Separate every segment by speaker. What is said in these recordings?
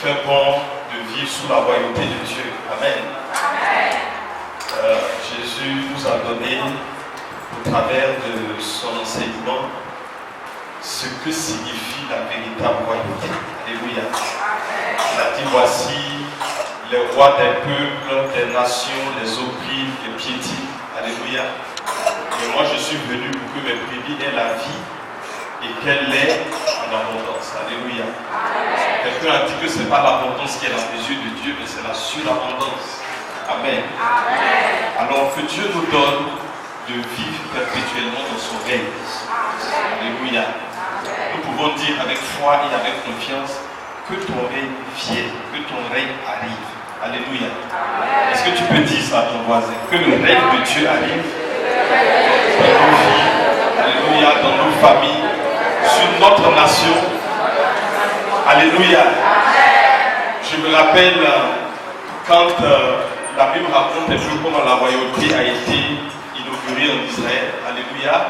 Speaker 1: fait bon de vivre sous la royauté de Dieu. Amen. Jésus nous a donné, au travers de son enseignement, ce que signifie la véritable royauté. Alléluia. Il a dit, voici les rois des peuples, des nations, les opprimes, les piétines. Alléluia. Et moi je suis venu pour que mes brebis aient la vie et qu'elle l'ait en abondance. Alléluia. Quelqu'un a dit que ce n'est pas l'abondance qui est la mesure de Dieu, mais c'est la surabondance. Amen. Alors que Dieu nous donne de vivre perpétuellement dans son règne. Alléluia. Nous pouvons dire avec foi et avec confiance que ton règne vienne, que ton règne arrive. Alléluia. Est-ce que tu peux dire ça à ton voisin? Que le règne de Dieu arrive dans nos vies, alléluia, dans nos familles, sur notre nation. Alléluia. Je me rappelle quand la Bible raconte un peu comment la royauté a été inaugurée en Israël. Alléluia.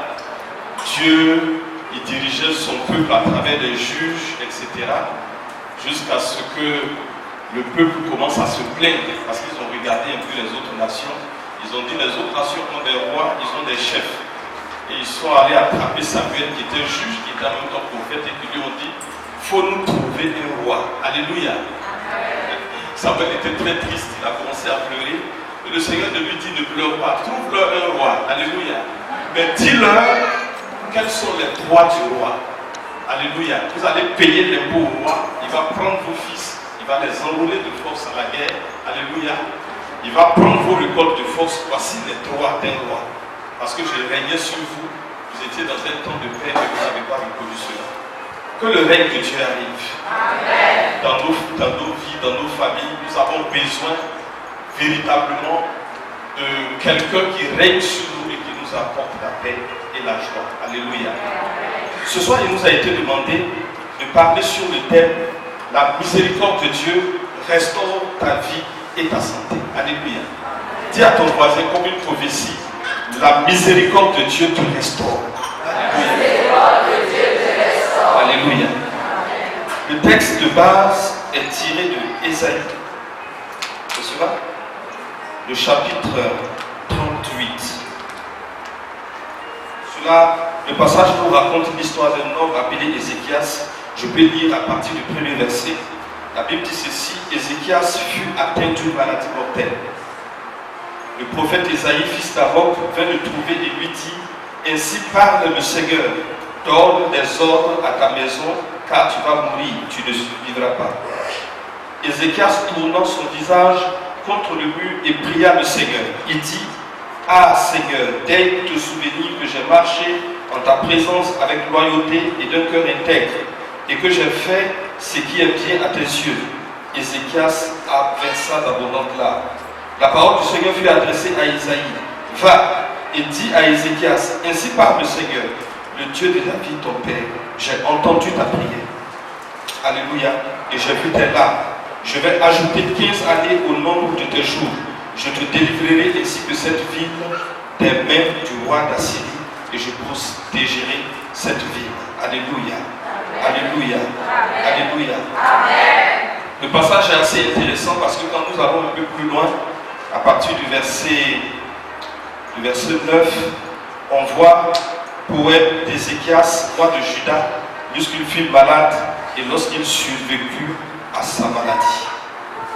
Speaker 1: Dieu, il dirigeait son peuple à travers des juges, etc. Jusqu'à ce que le peuple commence à se plaindre parce qu'ils ont regardé un peu les autres nations. Ils ont dit les autres nations ont des rois, ils ont des chefs. Et ils sont allés attraper Samuel qui était juge, qui était en même temps prophète, et qui lui ont dit, il faut nous trouver un roi. Alléluia. Samuel était très triste, il a commencé à pleurer. Et le Seigneur lui dit, ne pleure pas, trouve-leur un roi. Alléluia. Mais dis-leur quels sont les droits du roi. Alléluia. Vous allez payer l'impôt au roi, il va prendre vos fils, il va les enrôler de force à la guerre. Alléluia. Il va prendre vos récoltes de force. Voici les droits d'un roi. Parce que je régnais sur vous. Vous étiez dans un temps de paix et vous n'avez pas reconnu cela. Que le règne de Dieu arrive. Amen. Dans nos vies, dans nos familles, nous avons besoin véritablement de quelqu'un qui règne sur nous et qui nous apporte la paix et la joie. Alléluia. Ce soir, il nous a été demandé de parler sur le thème la miséricorde de Dieu restaure ta vie et ta santé. Alléluia. Dis à ton voisin comme une prophétie, la miséricorde de Dieu te restaure. Alléluia. Alléluia. Le texte de base est tiré de Ésaïe. C'est cela? Le chapitre 38. Le passage nous raconte l'histoire d'un homme appelé Ézéchias. Je peux lire à partir du premier verset. La Bible dit ceci, Ézéchias fut atteint d'une maladie mortelle. Le prophète Ésaïe, fils d'Aroc, vint le trouver et lui dit, ainsi parle le Seigneur, donne des ordres à ta maison, car tu vas mourir, tu ne survivras pas. Ézéchias tournant son visage contre le mur et pria le Seigneur. Il dit, ah Seigneur, daigne te souvenir que j'ai marché en ta présence avec loyauté et d'un cœur intègre, et que j'ai fait ce qui est bien à tes yeux. Ézéchias versa d'abondantes larmes. La parole du Seigneur fut adressée à Isaïe. Va et dis à Ézéchias, ainsi parle le Seigneur, le Dieu de David ton père, j'ai entendu ta prière. Alléluia. Et j'ai vu tes larmes. Je vais ajouter 15 années au nombre de tes jours. Je te délivrerai ainsi que cette ville des mains du roi d'Assyrie, et je protégerai cette ville. Alléluia. Alléluia. Alléluia. Amen. Le passage est assez intéressant parce que quand nous allons un peu plus loin, à partir du verset 9, on voit poème d'Ézéchias, roi de Juda, lorsqu'il fut malade et lorsqu'il survécut à sa maladie.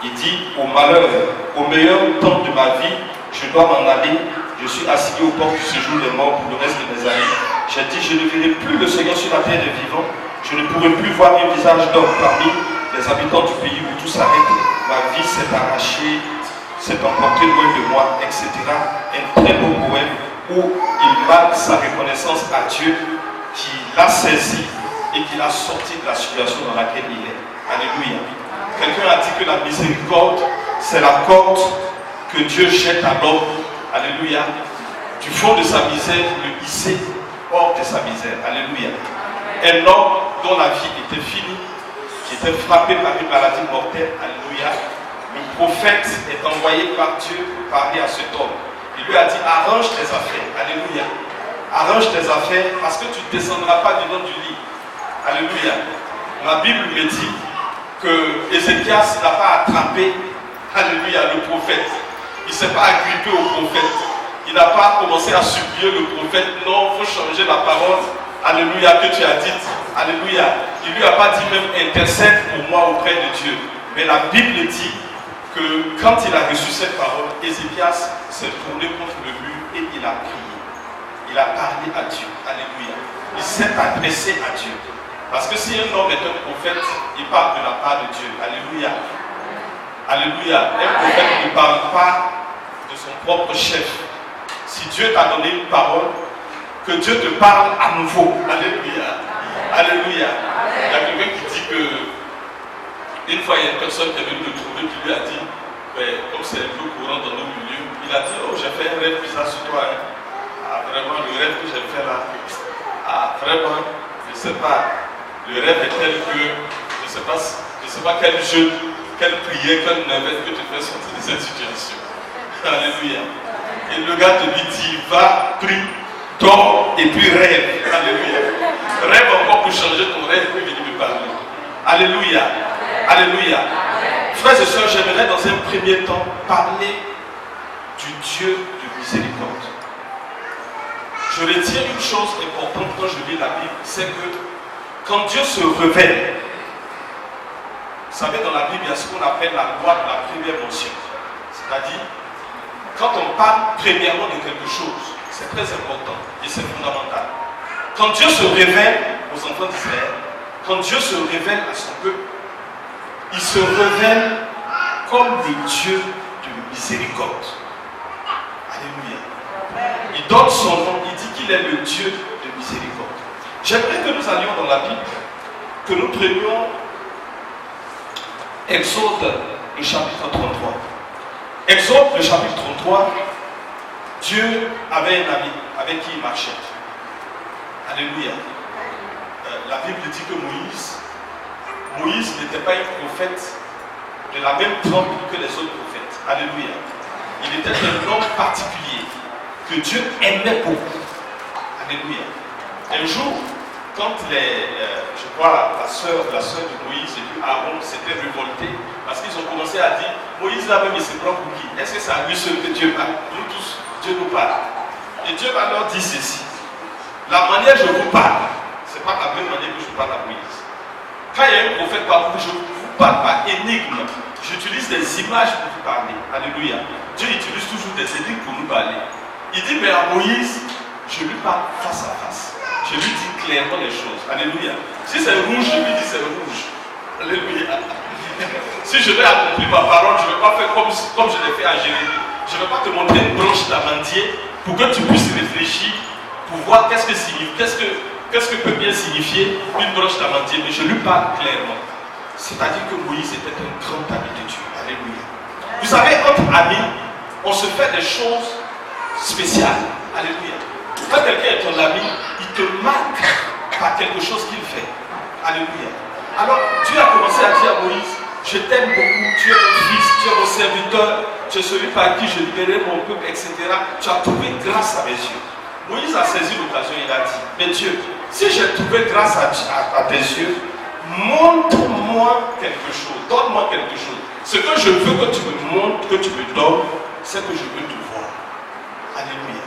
Speaker 1: Il dit, au malheur, au meilleur temps de ma vie, je dois m'en aller, je suis assigné au port du séjour des morts pour le reste de mes années. J'ai dit, je ne verrai plus le Seigneur sur la terre des vivants, je ne pourrai plus voir un visage d'homme parmi les habitants du pays où tout s'arrête. Ma vie s'est arrachée, s'est emportée loin de moi, etc. Un très beau poème où il marque sa reconnaissance à Dieu qui l'a saisi et qui l'a sorti de la situation dans laquelle il est. Alléluia. Quelqu'un a dit que la miséricorde, c'est la corde que Dieu jette à l'homme. Alléluia. Du fond de sa misère, le hisser hors de sa misère. Alléluia. Un homme dont la vie était finie, qui était frappé par une maladie mortelle. Alléluia. Le prophète est envoyé par Dieu pour parler à cet homme. Il lui a dit, arrange tes affaires. Alléluia. Arrange tes affaires parce que tu ne descendras pas du nom du lit. Alléluia. La Bible me dit que Ézéchias n'a pas attrapé, alléluia, le prophète. Il ne s'est pas agrippé au prophète. Il n'a pas commencé à supplier le prophète. Non, il faut changer la parole, alléluia, que tu as dite. Alléluia. Il ne lui a pas dit même intercède pour moi auprès de Dieu. Mais la Bible dit que quand il a reçu cette parole, Ézéchias s'est tourné contre le mur et il a prié. Il a parlé à Dieu. Alléluia. Il s'est adressé à Dieu. Parce que si un homme est un prophète, il parle de la part de Dieu. Alléluia. Alléluia. Un prophète ne parle pas de son propre chef. Si Dieu t'a donné une parole, que Dieu te parle à nouveau. Alléluia. Alléluia. Il y a quelqu'un qui dit que une fois il y a une personne qui est venue le trouver qui lui a dit, comme c'est un peu courant dans nos milieux, il a dit, oh j'ai fait un rêve bizarre sur toi. Hein. Ah, vraiment le rêve que j'ai fait là. Ah vraiment, je ne sais pas. Le rêve est tel que je ne sais pas quel jeu, quelle prière, quelle navette que tu fais sortir de cette situation. Alléluia. Et le gars te lui dit, va, prie, dors et puis rêve. Alléluia. Rêve encore pour changer ton rêve et puis venir me parler. Alléluia. Alléluia. Frères et sœurs, j'aimerais dans un premier temps parler du Dieu de miséricorde. Je retiens une chose importante quand je lis la Bible, c'est que quand Dieu se révèle, vous savez, dans la Bible, il y a ce qu'on appelle la loi de la première mention. C'est-à-dire, quand on parle premièrement de quelque chose, c'est très important et c'est fondamental. Quand Dieu se révèle aux enfants d'Israël, quand Dieu se révèle à son peuple, il se révèle comme le Dieu de miséricorde. Alléluia. Il donne son nom, il dit qu'il est le Dieu de miséricorde. J'aimerais que nous allions dans la Bible, que nous prenions Exode, le chapitre 33. Exode, le chapitre 33, Dieu avait un ami avec qui il marchait. Alléluia. La Bible dit que Moïse n'était pas un prophète de la même trempe que les autres prophètes. Alléluia. Il était un homme particulier que Dieu aimait beaucoup. Alléluia. Un jour, quand je crois la sœur de Moïse et puis Aaron s'étaient révoltés parce qu'ils ont commencé à dire, Moïse là même il se prend pour qui? Est-ce que c'est à lui seul que Dieu parle? Nous tous, Dieu nous parle. Et Dieu va leur dire ceci. La manière dont je vous parle, ce n'est pas la même manière que je parle à Moïse. Quand il y a un prophète par vous, je ne vous parle pas énigme. J'utilise des images pour vous parler. Alléluia. Dieu utilise toujours des énigmes pour nous parler. Il dit, mais à Moïse, je lui parle face à face. Je lui dis clairement les choses. Alléluia. Si c'est rouge, je lui dis c'est rouge. Alléluia. Si je vais accomplir ma parole, je ne vais pas faire comme je l'ai fait à Jérémie. Je ne vais pas te montrer une branche d'amandier pour que tu puisses réfléchir, pour voir qu'est-ce que peut bien signifier une branche d'amandier. Mais je lui parle clairement. C'est-à-dire que Moïse était un grand ami de Dieu. Alléluia. Vous savez, entre amis, on se fait des choses spéciales. Alléluia. Quand quelqu'un est ton ami, il te marque par quelque chose qu'il fait. Alléluia. Alors, Dieu a commencé à dire à Moïse, je t'aime beaucoup, tu es mon fils, tu es mon serviteur, tu es celui par qui je libérais mon peuple, etc. Tu as trouvé grâce à mes yeux. Moïse a saisi l'occasion, il a dit, mais Dieu, si j'ai trouvé grâce à tes yeux, montre-moi quelque chose, donne-moi quelque chose. Ce que je veux que tu me montres, que tu me donnes, c'est que je veux te voir. Alléluia.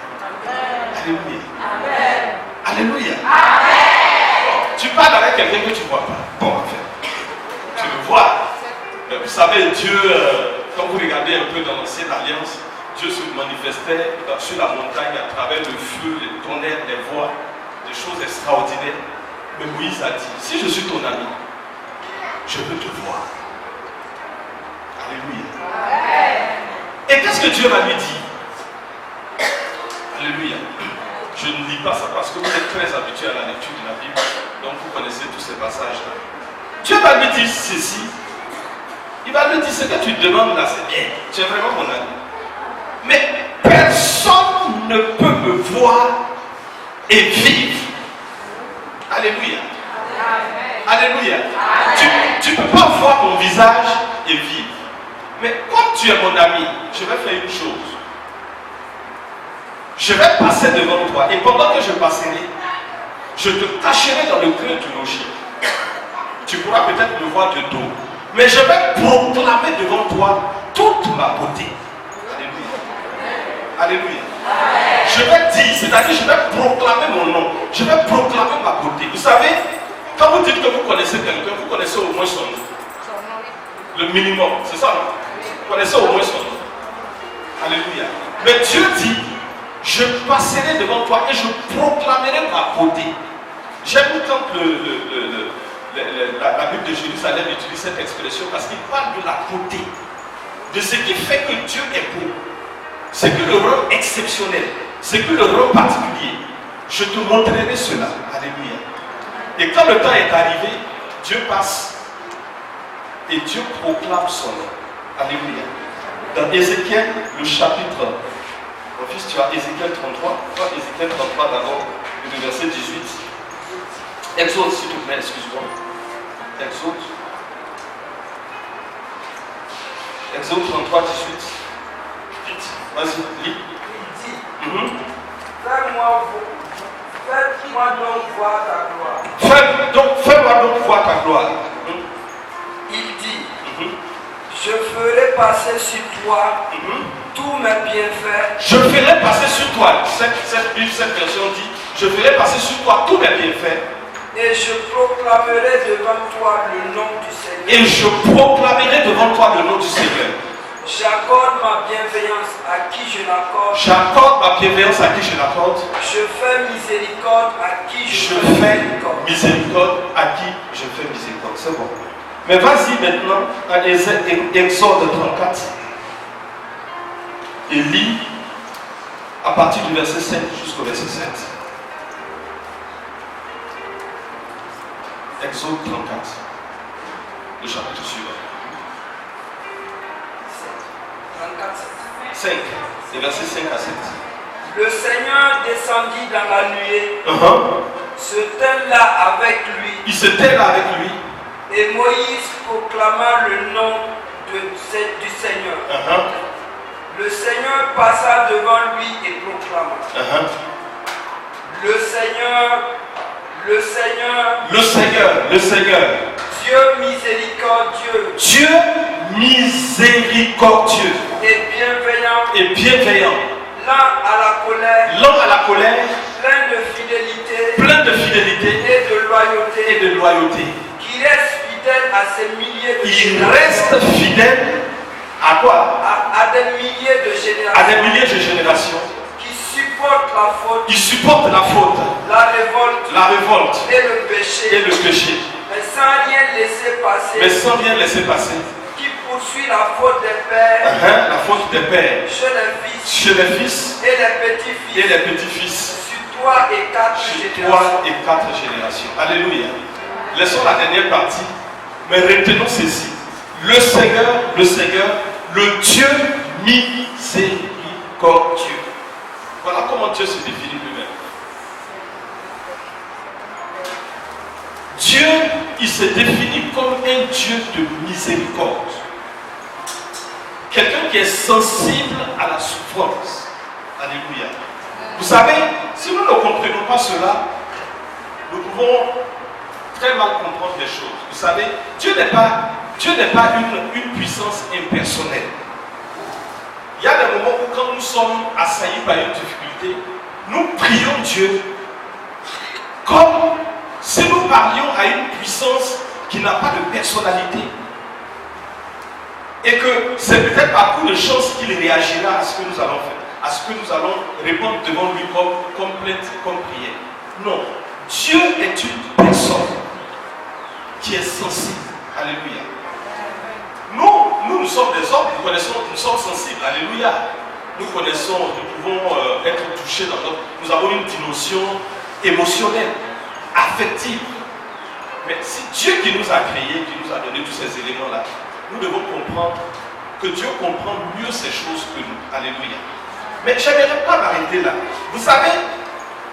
Speaker 1: Alléluia. Amen. Alléluia. Amen. Tu parles avec quelqu'un que tu ne vois pas. Bon, en fait, tu le vois. Vous savez, Dieu, quand vous regardez un peu dans l'ancienne alliance, Dieu se manifestait sur la montagne à travers le feu, les tonnerres, les voix, des choses extraordinaires. Mais Moïse a dit, si je suis ton ami, je veux te voir. Alléluia. Amen. Et qu'est-ce que Dieu va lui dire? Alléluia. Je ne lis pas ça parce que vous êtes très habitués à la lecture de la Bible, donc vous connaissez tous ces passages-là. Dieu va lui dire ceci. Il va lui dire ce que tu demandes là, c'est bien. Tu es vraiment mon ami. Mais personne ne peut me voir et vivre. Alléluia. Alléluia. Tu ne peux pas voir mon visage et vivre. Mais comme tu es mon ami, je vais faire une chose. Je vais passer devant toi et pendant que je passerai, je te cacherai dans le creux du rocher. tu pourras peut-être me voir de dos. Mais je vais proclamer devant toi toute ma beauté. Alléluia. Alléluia. Je vais dire, c'est-à-dire je vais proclamer mon nom. Je vais proclamer ma beauté. Vous savez, quand vous dites que vous connaissez quelqu'un, vous connaissez au moins son nom. Le minimum, c'est ça, non? Vous connaissez au moins son nom. Alléluia. Mais Dieu dit, je passerai devant toi et je proclamerai ma beauté. J'aime quand la Bible de Jérusalem utilise cette expression parce qu'il parle de la beauté, de ce qui fait que Dieu est beau, ce qui le rend exceptionnel, ce qui le rend particulier. Je te montrerai cela. Alléluia. Et quand le temps est arrivé, Dieu passe et Dieu proclame son nom. Alléluia. Dans Ézéchiel, le chapitre, mon fils, tu as Ézéchiel 33, Ézéchiel 33 d'abord, le verset 18. Exode, s'il te plaît, excuse-moi. Exode. Exode 33, 18. Vite, vas-y, lis.
Speaker 2: Il dit, fais-moi donc voir ta gloire.
Speaker 1: Fais-moi donc voir ta gloire.
Speaker 2: Il dit, je ferai passer sur toi tous mes bienfaits.
Speaker 1: Je ferai passer sur toi, cette version dit, je ferai passer sur toi tous mes bienfaits.
Speaker 2: Et je proclamerai devant toi le nom du Seigneur.
Speaker 1: Et je proclamerai devant toi le nom du Seigneur.
Speaker 2: J'accorde ma bienveillance à qui je l'accorde.
Speaker 1: J'accorde ma bienveillance à qui je l'accorde.
Speaker 2: Je fais miséricorde à qui je fais miséricorde.
Speaker 1: Miséricorde à qui je fais miséricorde. C'est bon. Mais vas-y maintenant à Exode 34 et lis à partir du verset 5 jusqu'au verset 7. Exode 34, le chapitre suivant. 5, les versets 5 à 7.
Speaker 2: Le Seigneur descendit dans la nuée, se tint là avec lui.
Speaker 1: Il se tint là avec lui.
Speaker 2: Et Moïse proclama le nom du Seigneur. Le Seigneur passa devant lui et proclama. Le Seigneur, Dieu miséricordieux.
Speaker 1: Dieu miséricordieux.
Speaker 2: Et bienveillant. Lent à la colère. Plein de fidélité. Et de loyauté. Qui reste fidèle à ses milliers de générations.
Speaker 1: Il reste fidèle à quoi?
Speaker 2: À des milliers de générations.
Speaker 1: À des milliers de générations.
Speaker 2: Qui supporte la faute.
Speaker 1: Il supporte la faute.
Speaker 2: La révolte. Et le péché. Mais sans rien laisser passer. Qui poursuit la faute des pères.
Speaker 1: La faute des pères.
Speaker 2: Chez les fils. Et les petits-fils. Sur 3 et 4 générations.
Speaker 1: Alléluia. Laissons la dernière partie. Mais retenons ceci. Le Seigneur, le Dieu miséricordieux. Voilà comment Dieu se définit lui-même. Dieu, il se définit comme un Dieu de miséricorde. Quelqu'un qui est sensible à la souffrance. Alléluia. Vous savez, si nous ne comprenons pas cela, nous pouvons très mal comprendre les choses. Vous savez, Dieu n'est pas une puissance impersonnelle. Il y a des moments où quand nous sommes assaillis par une difficulté, nous prions Dieu comme si nous parlions à une puissance qui n'a pas de personnalité. Et que c'est peut-être par coup de chance qu'il réagira à ce que nous allons faire, à ce que nous allons répondre devant lui comme plainte, comme prière. Non, Dieu est une personne qui est sensible. Alléluia. Nous sommes des hommes, nous sommes sensibles. Alléluia. Nous connaissons, nous pouvons être touchés dans notre... Nous avons une dimension émotionnelle, affective. Mais c'est Dieu qui nous a créés, qui nous a donné tous ces éléments-là. Nous devons comprendre que Dieu comprend mieux ces choses que nous. Alléluia. Mais je n'aimerais pas m'arrêter là. Vous savez,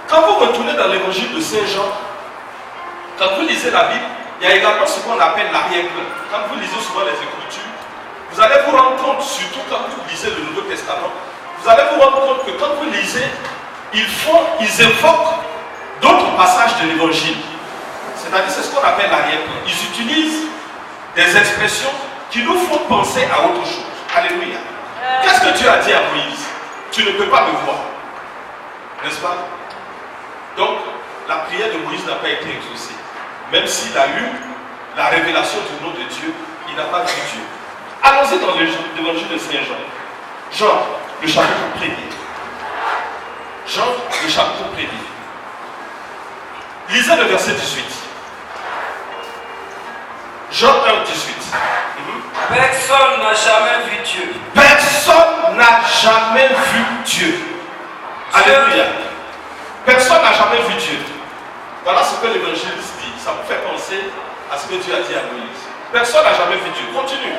Speaker 1: quand vous retournez dans l'évangile de Saint Jean, quand vous lisez la Bible, il y a également ce qu'on appelle l'arrière-plan. Quand vous lisez souvent les Écritures, vous allez vous rendre compte, surtout quand vous lisez le Nouveau Testament, vous allez vous rendre compte que quand vous lisez, ils évoquent d'autres passages de l'évangile. C'est-à-dire, c'est ce qu'on appelle l'arrière-plan. Ils utilisent des expressions qui nous font penser à autre chose. Alléluia. Qu'est-ce que Dieu a dit à Moïse? Tu ne peux pas me voir. N'est-ce pas? Donc, la prière de Moïse n'a pas été exaucée. Même s'il a eu la révélation du nom de Dieu, il n'a pas vu Dieu. Allons-y dans l'évangile de Saint Jean. Jean, le chapitre 1er. Jean, le chapitre 1er. Lisez le verset 18. Jean 1, 18.
Speaker 2: Personne n'a jamais vu Dieu.
Speaker 1: Personne n'a jamais vu Dieu. Alléluia. Personne n'a jamais vu Dieu. Voilà ce que l'évangéliste dit. Ça vous fait penser à ce que Dieu a dit à Moïse. Personne n'a jamais vu Dieu. Continue.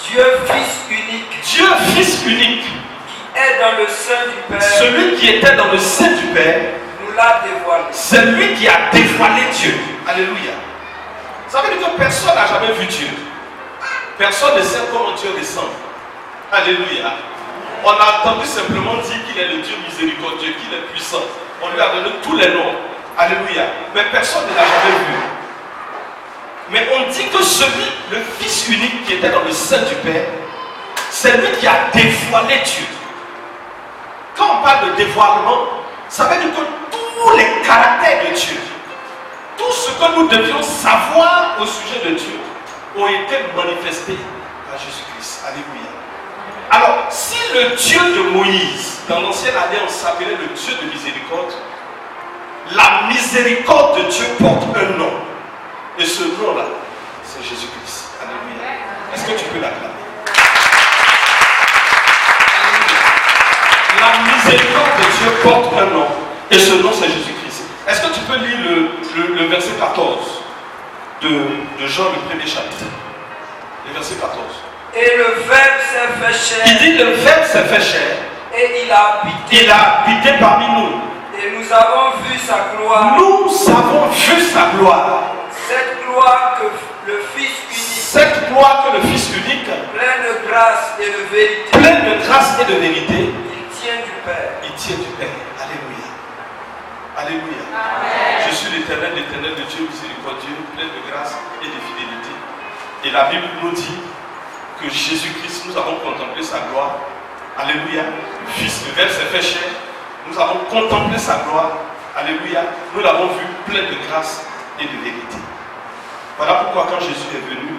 Speaker 2: Dieu Fils unique.
Speaker 1: Dieu Fils unique.
Speaker 2: Qui est dans le sein du Père.
Speaker 1: Celui qui était dans le sein du Père.
Speaker 2: Nous l'a dévoilé.
Speaker 1: C'est lui qui a dévoilé Dieu. Alléluia. Ça veut dire que personne n'a jamais vu Dieu. Personne ne sait comment Dieu descend. Alléluia. On a entendu simplement dire qu'il est le Dieu miséricordieux, qu'il est puissant. On lui a donné tous les noms. Alléluia. Mais personne ne l'a jamais vu. Mais on dit que celui, le Fils unique qui était dans le sein du Père, c'est lui qui a dévoilé Dieu. Quand on parle de dévoilement, ça veut dire que tous les caractères de Dieu, tout ce que nous devions savoir au sujet de Dieu, ont été manifestés par Jésus-Christ. Alléluia. Alors, si le Dieu de Moïse, dans l'ancienne alliance, s'appelait le Dieu de miséricorde, la miséricorde de Dieu porte un nom. Et ce nom-là, c'est Jésus-Christ. Alléluia. Est-ce que tu peux l'acclamer? La miséricorde de Dieu porte un nom. Et ce nom, c'est Jésus-Christ. Est-ce que tu peux lire le verset 14 de Jean, le premier chapitre? Le verset 14.
Speaker 2: Et le Verbe s'est fait chair.
Speaker 1: Il dit le Verbe s'est fait chair.
Speaker 2: Et il a habité.
Speaker 1: Il a habité parmi nous.
Speaker 2: Et nous avons vu sa gloire.
Speaker 1: Nous avons vu sa gloire.
Speaker 2: Cette gloire que le Fils unique.
Speaker 1: Cette gloire que le Fils unique.
Speaker 2: Plein de grâce et de vérité.
Speaker 1: Plein de grâce et de vérité.
Speaker 2: Il tient du Père.
Speaker 1: Il tient du Père. Alléluia. Alléluia.
Speaker 2: Amen.
Speaker 1: Je suis l'éternel de Dieu miséricordieux, plein de grâce et de fidélité. Et la Bible nous dit que Jésus-Christ, nous avons contemplé sa gloire. Alléluia. Le Fils, le Verbe s'est fait chair. Nous avons contemplé sa gloire. Alléluia. Nous l'avons vu plein de grâce et de vérité. Voilà pourquoi quand Jésus est venu,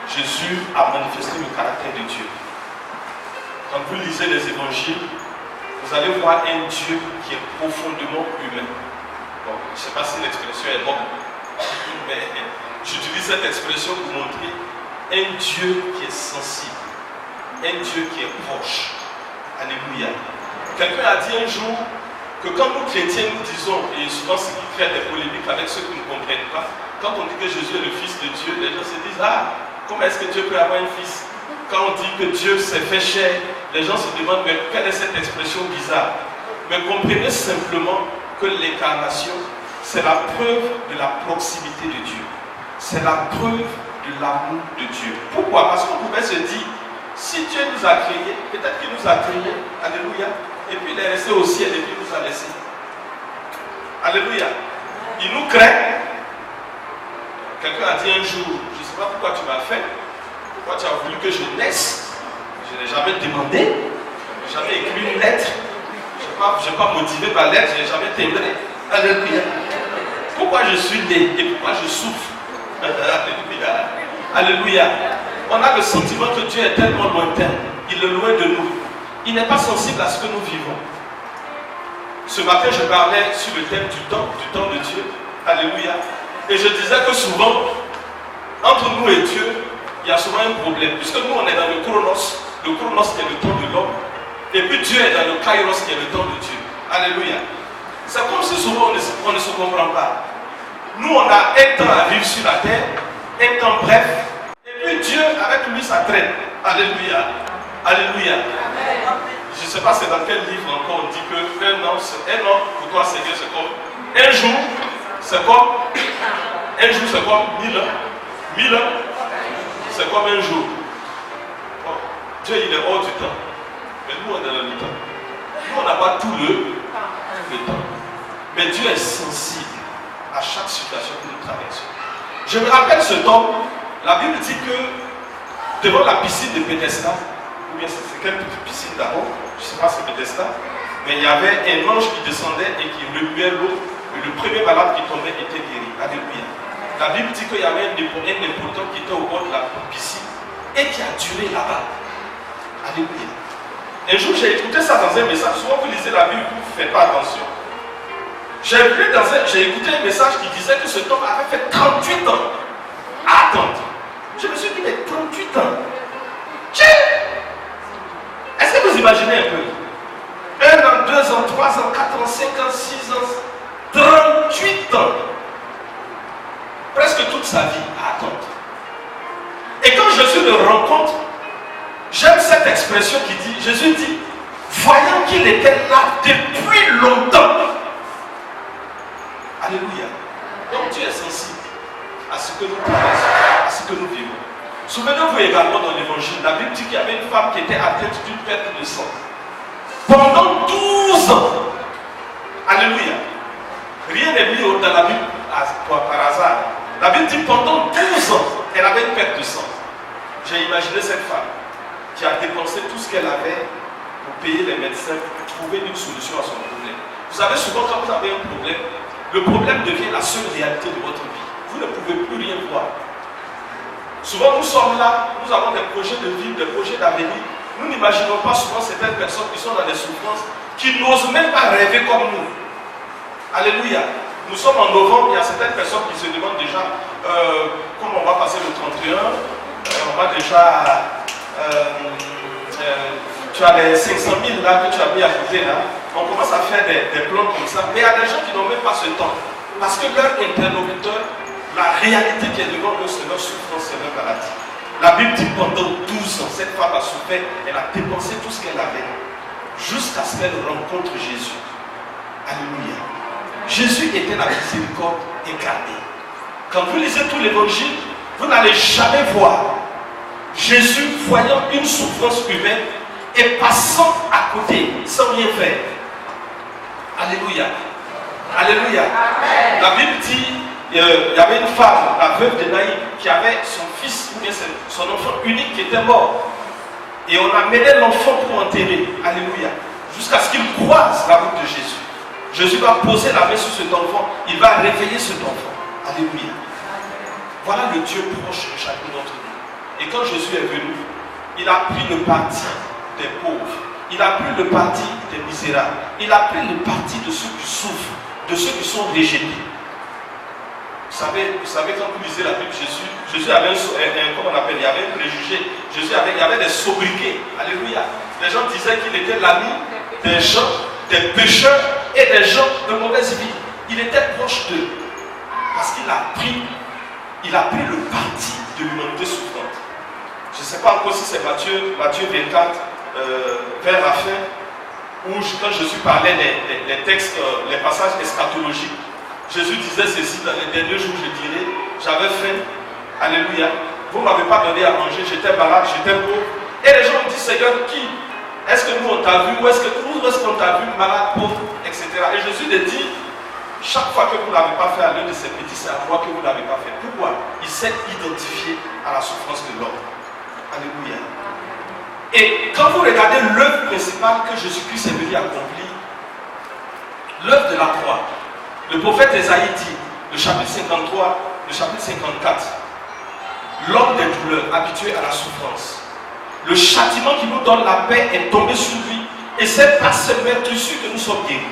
Speaker 1: Jésus a manifesté le caractère de Dieu. Quand vous lisez les évangiles, vous allez voir un Dieu qui est profondément humain. Bon, je ne sais pas si l'expression est bonne, mais j'utilise cette expression pour montrer un Dieu qui est sensible, un Dieu qui est proche. Alléluia. Quelqu'un a dit un jour que quand nous chrétiens nous disons, et souvent ce qui crée des polémiques avec ceux qui ne comprennent pas, quand on dit que Jésus est le Fils de Dieu, les gens se disent, ah, comment est-ce que Dieu peut avoir un fils? Quand on dit que Dieu s'est fait chair, les gens se demandent, mais quelle est cette expression bizarre? Mais comprenez simplement que l'incarnation, c'est la preuve de la proximité de Dieu. C'est la preuve de l'amour de Dieu. Pourquoi? Parce qu'on pouvait se dire, si Dieu nous a créés, peut-être qu'il nous a créés, alléluia, et puis il est resté au ciel et puis il nous a laissés. Alléluia. Il nous crée. Quelqu'un a dit un jour, je ne sais pas pourquoi tu m'as fait, pourquoi tu as voulu que je naisse. Je n'ai jamais demandé, je n'ai jamais écrit une lettre, je n'ai pas motivé ma lettre, je n'ai jamais timbré. Alléluia. Pourquoi je suis né et pourquoi je souffre? Alléluia. Alléluia. On a le sentiment que Dieu est tellement lointain, il est loin de nous. Il n'est pas sensible à ce que nous vivons. Ce matin, je parlais sur le thème du temps de Dieu. Alléluia. Et je disais que souvent, entre nous et Dieu, il y a souvent un problème. Puisque nous, on est dans le chronos qui est le temps de l'homme. Et puis Dieu est dans le kairos qui est le temps de Dieu. Alléluia. C'est comme si souvent on ne se comprend pas. Nous, on a un temps à vivre sur la terre, un temps bref. Et puis Dieu, avec lui, ça traîne. Alléluia. Alléluia. Je ne sais pas c'est dans quel livre encore on dit que un an pour toi Seigneur c'est comme un jour, c'est comme 1000 ans. 1000 ans, c'est comme un jour. Bon, Dieu il est hors du temps. Mais nous on est dans le temps. Nous on n'a pas tout le temps. Mais Dieu est sensible à chaque situation que nous traversons. Je me rappelle ce temps, la Bible dit que devant la piscine de Bethesda, ou bien c'est quelle petite piscine d'abord, je ne sais pas si c'est Bethesda, mais il y avait un ange qui descendait et qui remuait l'eau, et le premier malade qui tombait était guéri. Alléluia. La Bible dit qu'il y avait un impotent qui était au bord de la piscine et qui a duré là-bas. Alléluia. Un jour, j'ai écouté ça dans un message. Souvent, vous lisez la Bible, vous ne faites pas attention. J'ai écouté un message qui disait que cet homme avait fait 38 ans à attendre. Je me suis dit, mais 38 ans. Est-ce que vous imaginez un peu? 1 an, 2 ans, 3 ans, 4 ans, 5 ans, 6 ans, 38 ans. Presque toute sa vie à attendre. Et quand Jésus le rencontre, j'aime cette expression qui dit, Jésus dit, voyant qu'il était là depuis longtemps. Alléluia. Donc Dieu est sensible à ce que nous traversons, à ce que nous vivons. Souvenez-vous également dans l'évangile, la Bible dit qu'il y avait une femme qui était atteinte d'une perte de sang. Pendant 12 ans. Alléluia. Rien n'est mis dans la Bible par hasard. La Bible dit pendant 12 ans, elle avait une perte de sang. J'ai imaginé cette femme qui a dépensé tout ce qu'elle avait pour payer les médecins, pour trouver une solution à son problème. Vous savez, souvent quand vous avez un problème, le problème devient la seule réalité de votre vie. Vous ne pouvez plus rien voir. Souvent nous sommes là, nous avons des projets de vie, des projets d'avenir. Nous n'imaginons pas souvent certaines personnes qui sont dans des souffrances, qui n'osent même pas rêver comme nous. Alléluia. Nous sommes en novembre, il y a certaines personnes qui se demandent déjà comment on va passer le 31. On va déjà... tu as les 500 000 là que tu as mis à côté là. On commence à faire des plans comme ça. Mais il y a des gens qui n'ont même pas ce temps. Parce que leur interlocuteur, la réalité qui est devant eux, c'est leur souffrance, c'est leur maladie. La Bible dit pendant 12 ans, cette femme a souffert, elle a dépensé tout ce qu'elle avait. Jusqu'à ce qu'elle rencontre Jésus. Alléluia. Jésus était la miséricorde incarnée. Quand vous lisez tout l'évangile, vous n'allez jamais voir Jésus voyant une souffrance humaine et passant à côté sans rien faire. Alléluia. Alléluia. Amen. La Bible dit il y avait une femme, la veuve de Naïm, qui avait son fils ou bien son enfant unique qui était mort. Et on amenait l'enfant pour enterrer. Alléluia. Jusqu'à ce qu'il croise la route de Jésus. Jésus va poser la main sur cet enfant. Il va réveiller cet enfant. Alléluia. Voilà le Dieu proche de chacun d'entre nous. Et quand Jésus est venu, il a pris le parti des pauvres. Il a pris le parti des misérables. Il a pris le parti de ceux qui souffrent, de ceux qui sont rejetés. Vous savez quand vous lisez la Bible, Jésus avait comment on appelle, il y avait un préjugé. Il y avait des sobriquets. Alléluia. Les gens disaient qu'il était l'ami des gens, des pécheurs et des gens de mauvaise vie. Il était proche d'eux. Parce qu'il a pris le parti de l'humanité souffrante. Je ne sais pas encore si c'est Matthieu 24, vers la fin, où quand Jésus parlait les textes, les passages eschatologiques, Jésus disait ceci dans les derniers jours, je dirais, j'avais faim, alléluia, vous ne m'avez pas donné à manger, j'étais malade, j'étais pauvre. Et les gens me disent, Seigneur, qui? Est-ce que nous on t'a vu, ou est-ce qu'on t'a vu malade, pauvre, etc. Et Jésus les dit, chaque fois que vous n'avez pas fait à l'un de ces petits, c'est à moi que vous n'avez pas fait. Pourquoi? Il s'est identifié à la souffrance de l'homme. Alléluia. Et quand vous regardez l'œuvre principale que Jésus-Christ est venu accomplir, l'œuvre de la croix, le prophète Ésaïe dit, le chapitre 53, le chapitre 54, l'homme des douleurs, habitué à la souffrance, le châtiment qui nous donne la paix est tombé sur lui, et c'est par ce meurtrissure que nous sommes guéris.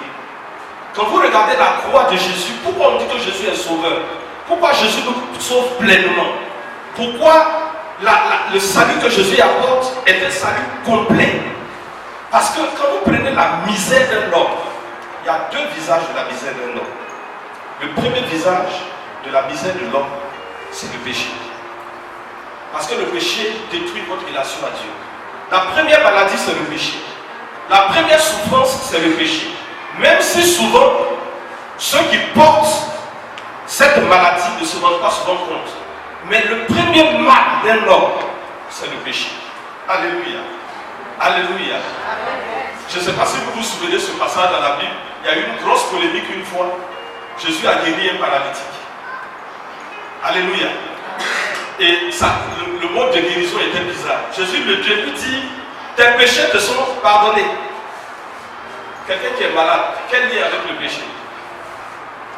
Speaker 1: Quand vous regardez la croix de Jésus, pourquoi on dit que Jésus est sauveur? Pourquoi Jésus nous sauve pleinement? Pourquoi le salut que Jésus apporte est un salut complet? Parce que quand vous prenez la misère d'un homme, il y a deux visages de la misère d'un homme. Le premier visage de la misère de l'homme, c'est le péché. Parce que le péché détruit votre relation à Dieu. La première maladie, c'est le péché. La première souffrance, c'est le péché. Même si souvent, ceux qui portent cette maladie ne se rendent pas souvent compte. Mais le premier mal d'un homme, c'est le péché. Alléluia. Alléluia. Je ne sais pas si vous vous souvenez de ce passage dans la Bible. Il y a eu une grosse polémique une fois Jésus a guéri un paralytique. Alléluia. Et ça, le mode de guérison était bizarre. Jésus lui dit, tes péchés te sont pardonnés. Quelqu'un qui est malade, quel lien avec le péché?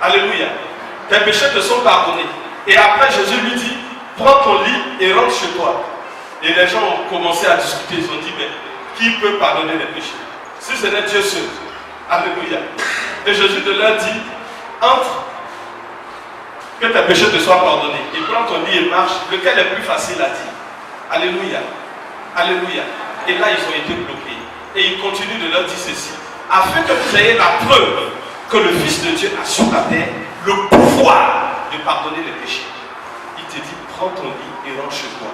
Speaker 1: Alléluia. Tes péchés te sont pardonnés. Et après Jésus lui dit, prends ton lit et rentre chez toi. Et les gens ont commencé à discuter, ils ont dit, mais qui peut pardonner les péchés? Si ce n'est Dieu seul. Alléluia. Et Jésus de leur dit, entre, que tes péchés te soient pardonnés. Et prends ton lit et marche, lequel est plus facile à dire? Alléluia. Alléluia. Et là, ils ont été bloqués. Et il continue de leur dire ceci, afin que vous ayez la preuve que le Fils de Dieu a sur la terre le pouvoir de pardonner les péchés. Il te dit, prends ton lit et rentre chez toi.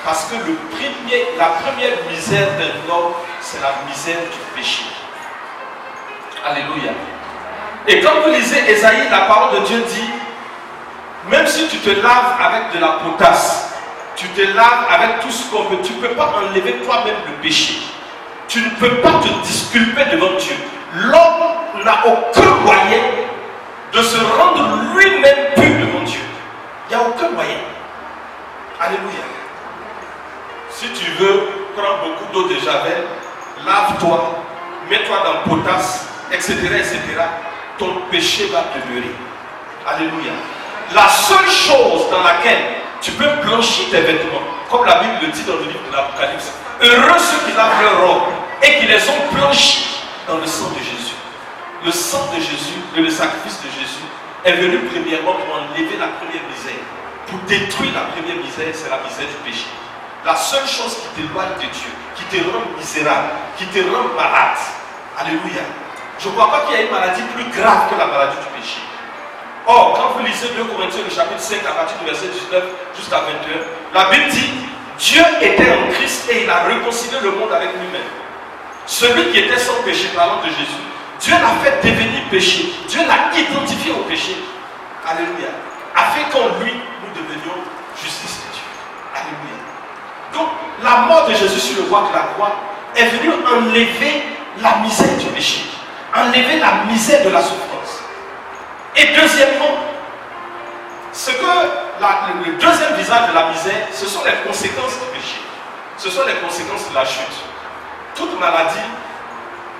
Speaker 1: Parce que la première misère d'un homme, c'est la misère du péché. Alléluia. Et quand vous lisez Ésaïe, la parole de Dieu dit, même si tu te laves avec de la potasse, tu te laves avec tout ce qu'on peut, tu ne peux pas enlever toi-même le péché. Tu ne peux pas te disculper devant Dieu. L'homme n'a aucun moyen de se rendre lui-même pur devant Dieu. Il n'y a aucun moyen. Alléluia. Si tu veux prendre beaucoup d'eau de Javel, lave-toi, mets-toi dans potasse, etc., etc., ton péché va demeurer. Alléluia. La seule chose dans laquelle tu peux blanchir tes vêtements, comme la Bible le dit dans le livre de l'Apocalypse, heureux ceux qui lavent leurs robes et qui les ont blanchis dans le sang de Jésus. Le sang de Jésus, le sacrifice de Jésus, est venu premièrement pour enlever la première misère. Pour détruire la première misère, c'est la misère du péché. La seule chose qui t'éloigne de Dieu, qui te rend misérable, qui te rend malade. Alléluia. Je ne crois pas qu'il y ait une maladie plus grave que la maladie du péché. Or, quand vous lisez 2 Corinthiens, le chapitre 5, à partir du verset 19 jusqu'à 21, la Bible dit, Dieu était en Christ et il a réconcilié le monde avec lui-même. Celui qui était sans péché, parlant de Jésus, Dieu l'a fait devenir péché. Dieu l'a identifié au péché. Alléluia. Afin qu'en lui, nous devenions justice de Dieu. Alléluia. Donc, la mort de Jésus sur le bois de la croix est venue enlever la misère du péché. Enlever la misère de la souffrance. Et deuxièmement, le deuxième visage de la misère, ce sont les conséquences du péché. Ce sont les conséquences de la chute. Toute maladie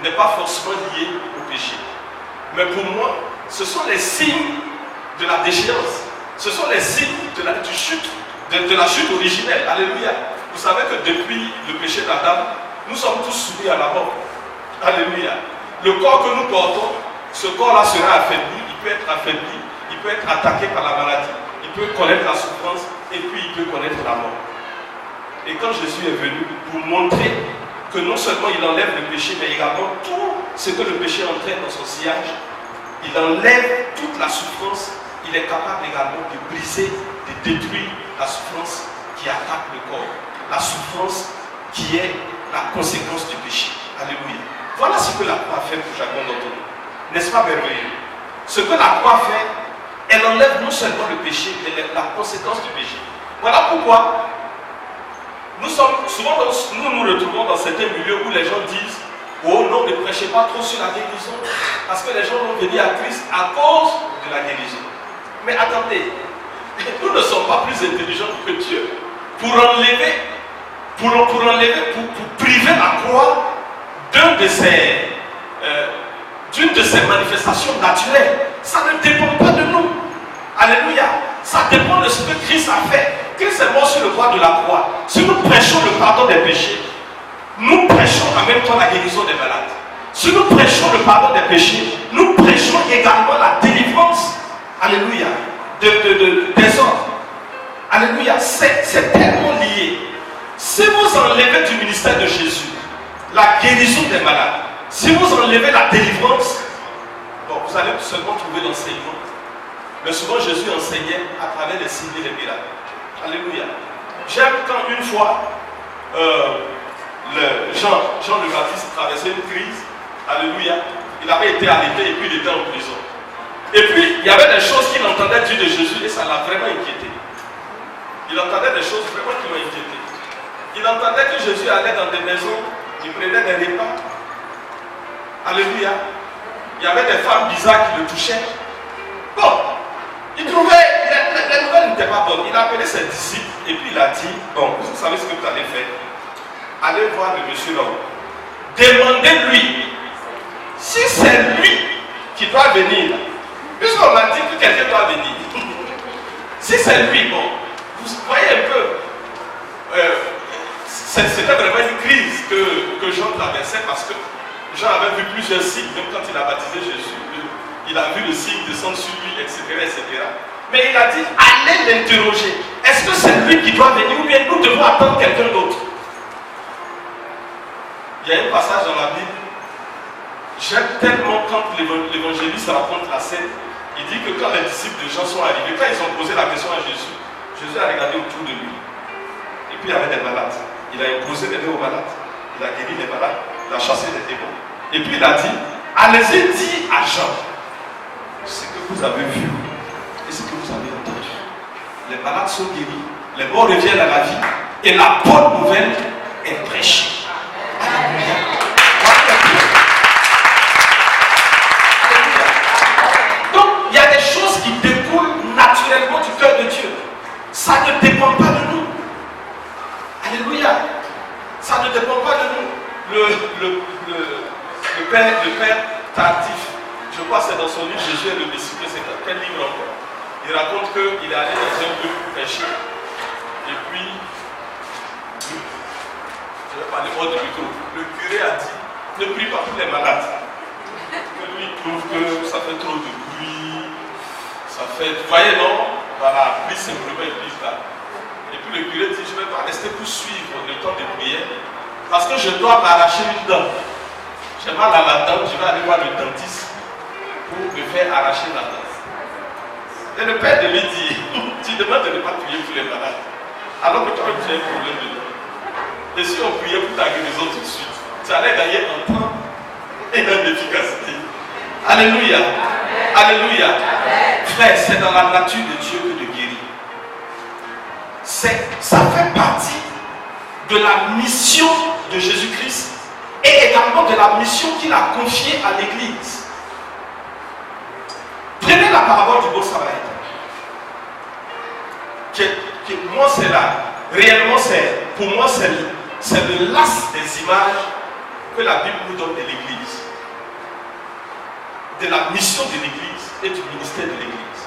Speaker 1: n'est pas forcément liée au péché. Mais pour moi, ce sont les signes de la déchéance. Ce sont les signes de la chute originelle. Alléluia. Vous savez que depuis le péché d'Adam, nous sommes tous soumis à la mort. Alléluia. Le corps que nous portons, ce corps-là sera affaibli, il peut être affaibli, il peut être attaqué par la maladie, il peut connaître la souffrance et puis il peut connaître la mort. Et quand Jésus est venu pour montrer que non seulement il enlève le péché, mais également tout ce que le péché entraîne dans son sillage, il enlève toute la souffrance, il est capable également de briser, de détruire la souffrance qui attaque le corps, la souffrance qui est la conséquence du péché. Alléluia. Voilà ce que la croix fait pour chacun d'entre nous. N'est-ce pas merveilleux? Ce que la croix fait, elle enlève non seulement le péché, mais la conséquence du péché. Voilà pourquoi nous nous retrouvons dans certains milieux où les gens disent, oh non, ne prêchez pas trop sur la guérison, parce que les gens vont venir à Christ à cause de la guérison. Mais attendez, nous ne sommes pas plus intelligents que Dieu pour priver la croix d'une de ces manifestations naturelles. Ça ne dépend pas de nous. Alléluia. Ça dépend de ce que Christ a fait. Christ est mort sur le bois de la croix. Si nous prêchons le pardon des péchés, nous prêchons en même temps la guérison des malades. Si nous prêchons le pardon des péchés, nous prêchons également la délivrance. Alléluia. Des hommes. Alléluia. C'est tellement lié. Si vous enlevez du ministère de Jésus la guérison des malades, si vous enlevez la délivrance, bon, vous allez seulement trouver l'enseignement. Mais souvent Jésus enseignait à travers les signes et les miracles. Alléluia. J'aime quand une fois Jean le Baptiste traversait une crise. Alléluia. Il avait été arrêté et puis il était en prison. Et puis il y avait des choses qu'il entendait dire de Jésus et ça l'a vraiment inquiété. Il entendait des choses vraiment qui l'ont inquiété. Il entendait que Jésus allait dans des maisons, il prenait des repas. Alléluia. Il y avait des femmes bizarres qui le touchaient. n'était pas bonne. Il a appelé ses disciples et puis il a dit, bon, vous savez ce que vous allez faire. Allez voir le monsieur là. Demandez-lui si c'est lui qui doit venir. Puisqu'on m'a dit que quelqu'un doit venir. Si c'est lui, bon, vous voyez un peu, c'était vraiment une crise que Jean traversait parce que Jean avait vu plusieurs signes, même quand il a baptisé Jésus, il a vu le signe descendre sur lui, etc., etc. Mais il a dit, allez l'interroger. Est-ce que c'est lui qui doit venir ou bien nous devons attendre quelqu'un d'autre? Il y a un passage dans la Bible, j'aime tellement quand l'évangéliste raconte la scène. Il dit que quand les disciples de Jean sont arrivés, quand ils ont posé la question à Jésus, Jésus a regardé autour de lui. Et puis il y avait des malades. Il a imposé les mains aux malades. Il a guéri les malades. Il a chassé les démons. Et puis il a dit, allez-y dire à Jean ce que vous avez vu et ce que vous avez entendu. Les malades sont guéris, les morts reviennent à la vie et la bonne nouvelle est prêchée. Alléluia. Donc il y a des choses qui découlent naturellement du cœur de Dieu. Ça ne dépend pas de nous. Alléluia. Ça ne dépend pas de nous. Le père Tardif, je crois que c'est dans son livre Jésus est le Messie, c'est quel livre encore? Il raconte qu'il est allé dans un lieu pour pêcher. Et puis, je vais parler hors du micro. Le curé a dit, ne prie pas pour les malades. Lui, il trouve que ça fait trop de bruit. Ça fait, vous voyez, non? Voilà, prie simplement et prie là. Et puis le curé dit, je ne vais pas rester pour suivre le temps de prière. Parce que je dois m'arracher une dent. J'ai mal à la dent, je vais aller voir le dentiste pour me faire arracher la dent. Et le père de lui dit, tu demandes de ne pas prier pour les malades. Alors que toi, tu as un problème de dent. Et si on priait pour ta guérison tout de suite, tu allais gagner en temps et en efficacité. Alléluia. Alléluia. Frère, c'est dans la nature de Dieu que de guérir. Ça fait partie de la mission de Jésus-Christ et également de la mission qu'il a confiée à l'Église. Prenez la parabole du bon samaritain. Moi, c'est là. Réellement, pour moi, c'est le las des images que la Bible nous donne de l'Église. De la mission de l'Église et du ministère de l'Église.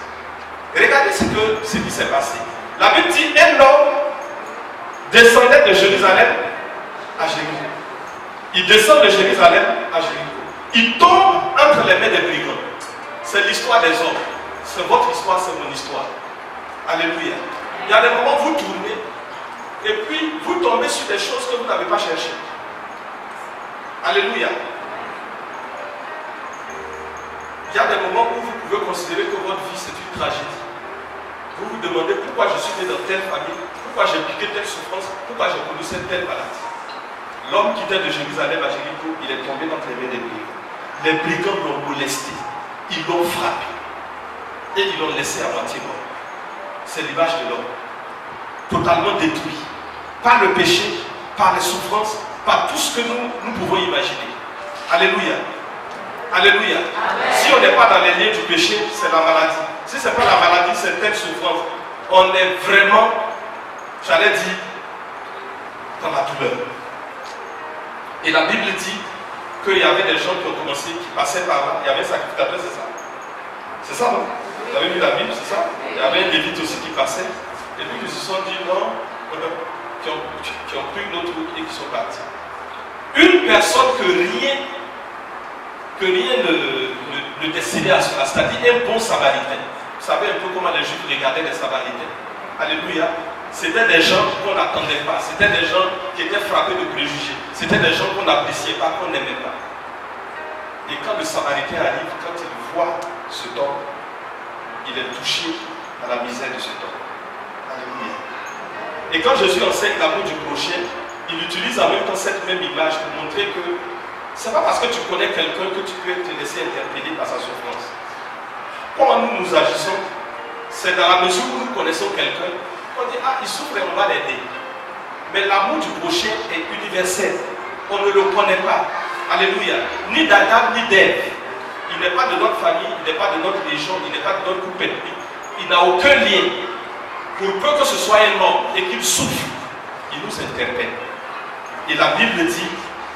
Speaker 1: Regardez ce qui s'est passé. La Bible dit, un homme descendait de Jérusalem à Jéricho. Il descend de Jérusalem à Jéricho. Il tombe entre les mains des brigands. C'est l'histoire des hommes. C'est votre histoire, c'est mon histoire. Alléluia. Il y a des moments où vous tournez et puis vous tombez sur des choses que vous n'avez pas cherchées. Alléluia. Il y a des moments où vous pouvez considérer que votre vie c'est une tragédie. Vous vous demandez pourquoi je suis né dans telle famille, pourquoi j'ai piqué telle souffrance, pourquoi j'ai connu cette telle maladie. L'homme qui était de Jérusalem à Jéricho, il est tombé entre les mains des brigands. Les brigands l'ont molesté, ils l'ont frappé et ils l'ont laissé à moitié mort. C'est l'image de l'homme, totalement détruit par le péché, par les souffrances, par tout ce que nous pouvons imaginer. Alléluia. Alléluia. Amen. Si on n'est pas dans les liens du péché, c'est la maladie. Si ce n'est pas la maladie, c'est telle souffrance. On est vraiment, j'allais dire, dans la douleur. Et la Bible dit qu'il y avait des gens qui ont commencé, qui passaient par là. Il y avait un sacrificateur, c'est ça? C'est ça, non? Vous avez lu la Bible, c'est ça? Il y avait un lévite aussi qui passait. Et puis ils se sont dit non, qui ont pris une autre route et qui sont partis. Une personne que rien ne décidait à cela, c'est-à-dire un bon samaritain. Vous savez un peu comment les Juifs regardaient les samaritains. Alléluia. C'était des gens qu'on n'attendait pas. C'était des gens qui étaient frappés de préjugés. C'était des gens qu'on n'appréciait pas, qu'on n'aimait pas. Et quand le samaritain arrive, quand il voit cet homme, il est touché à la misère de cet homme. Alléluia. Et quand Jésus enseigne l'amour du prochain, il utilise en même temps cette même image pour montrer que ce n'est pas parce que tu connais quelqu'un que tu peux te laisser interpeller par sa souffrance. Comment nous agissons, c'est dans la mesure où nous connaissons quelqu'un, on dit, ah, il souffre et on va l'aider. Mais l'amour du prochain est universel. On ne le connaît pas. Alléluia. Ni d'Adam, ni d'Ève. Il n'est pas de notre famille, il n'est pas de notre région, il n'est pas de notre groupe ethnique. Il n'a aucun lien. pour peu que ce soit un homme et qu'il souffre, il nous interpelle. Et la Bible dit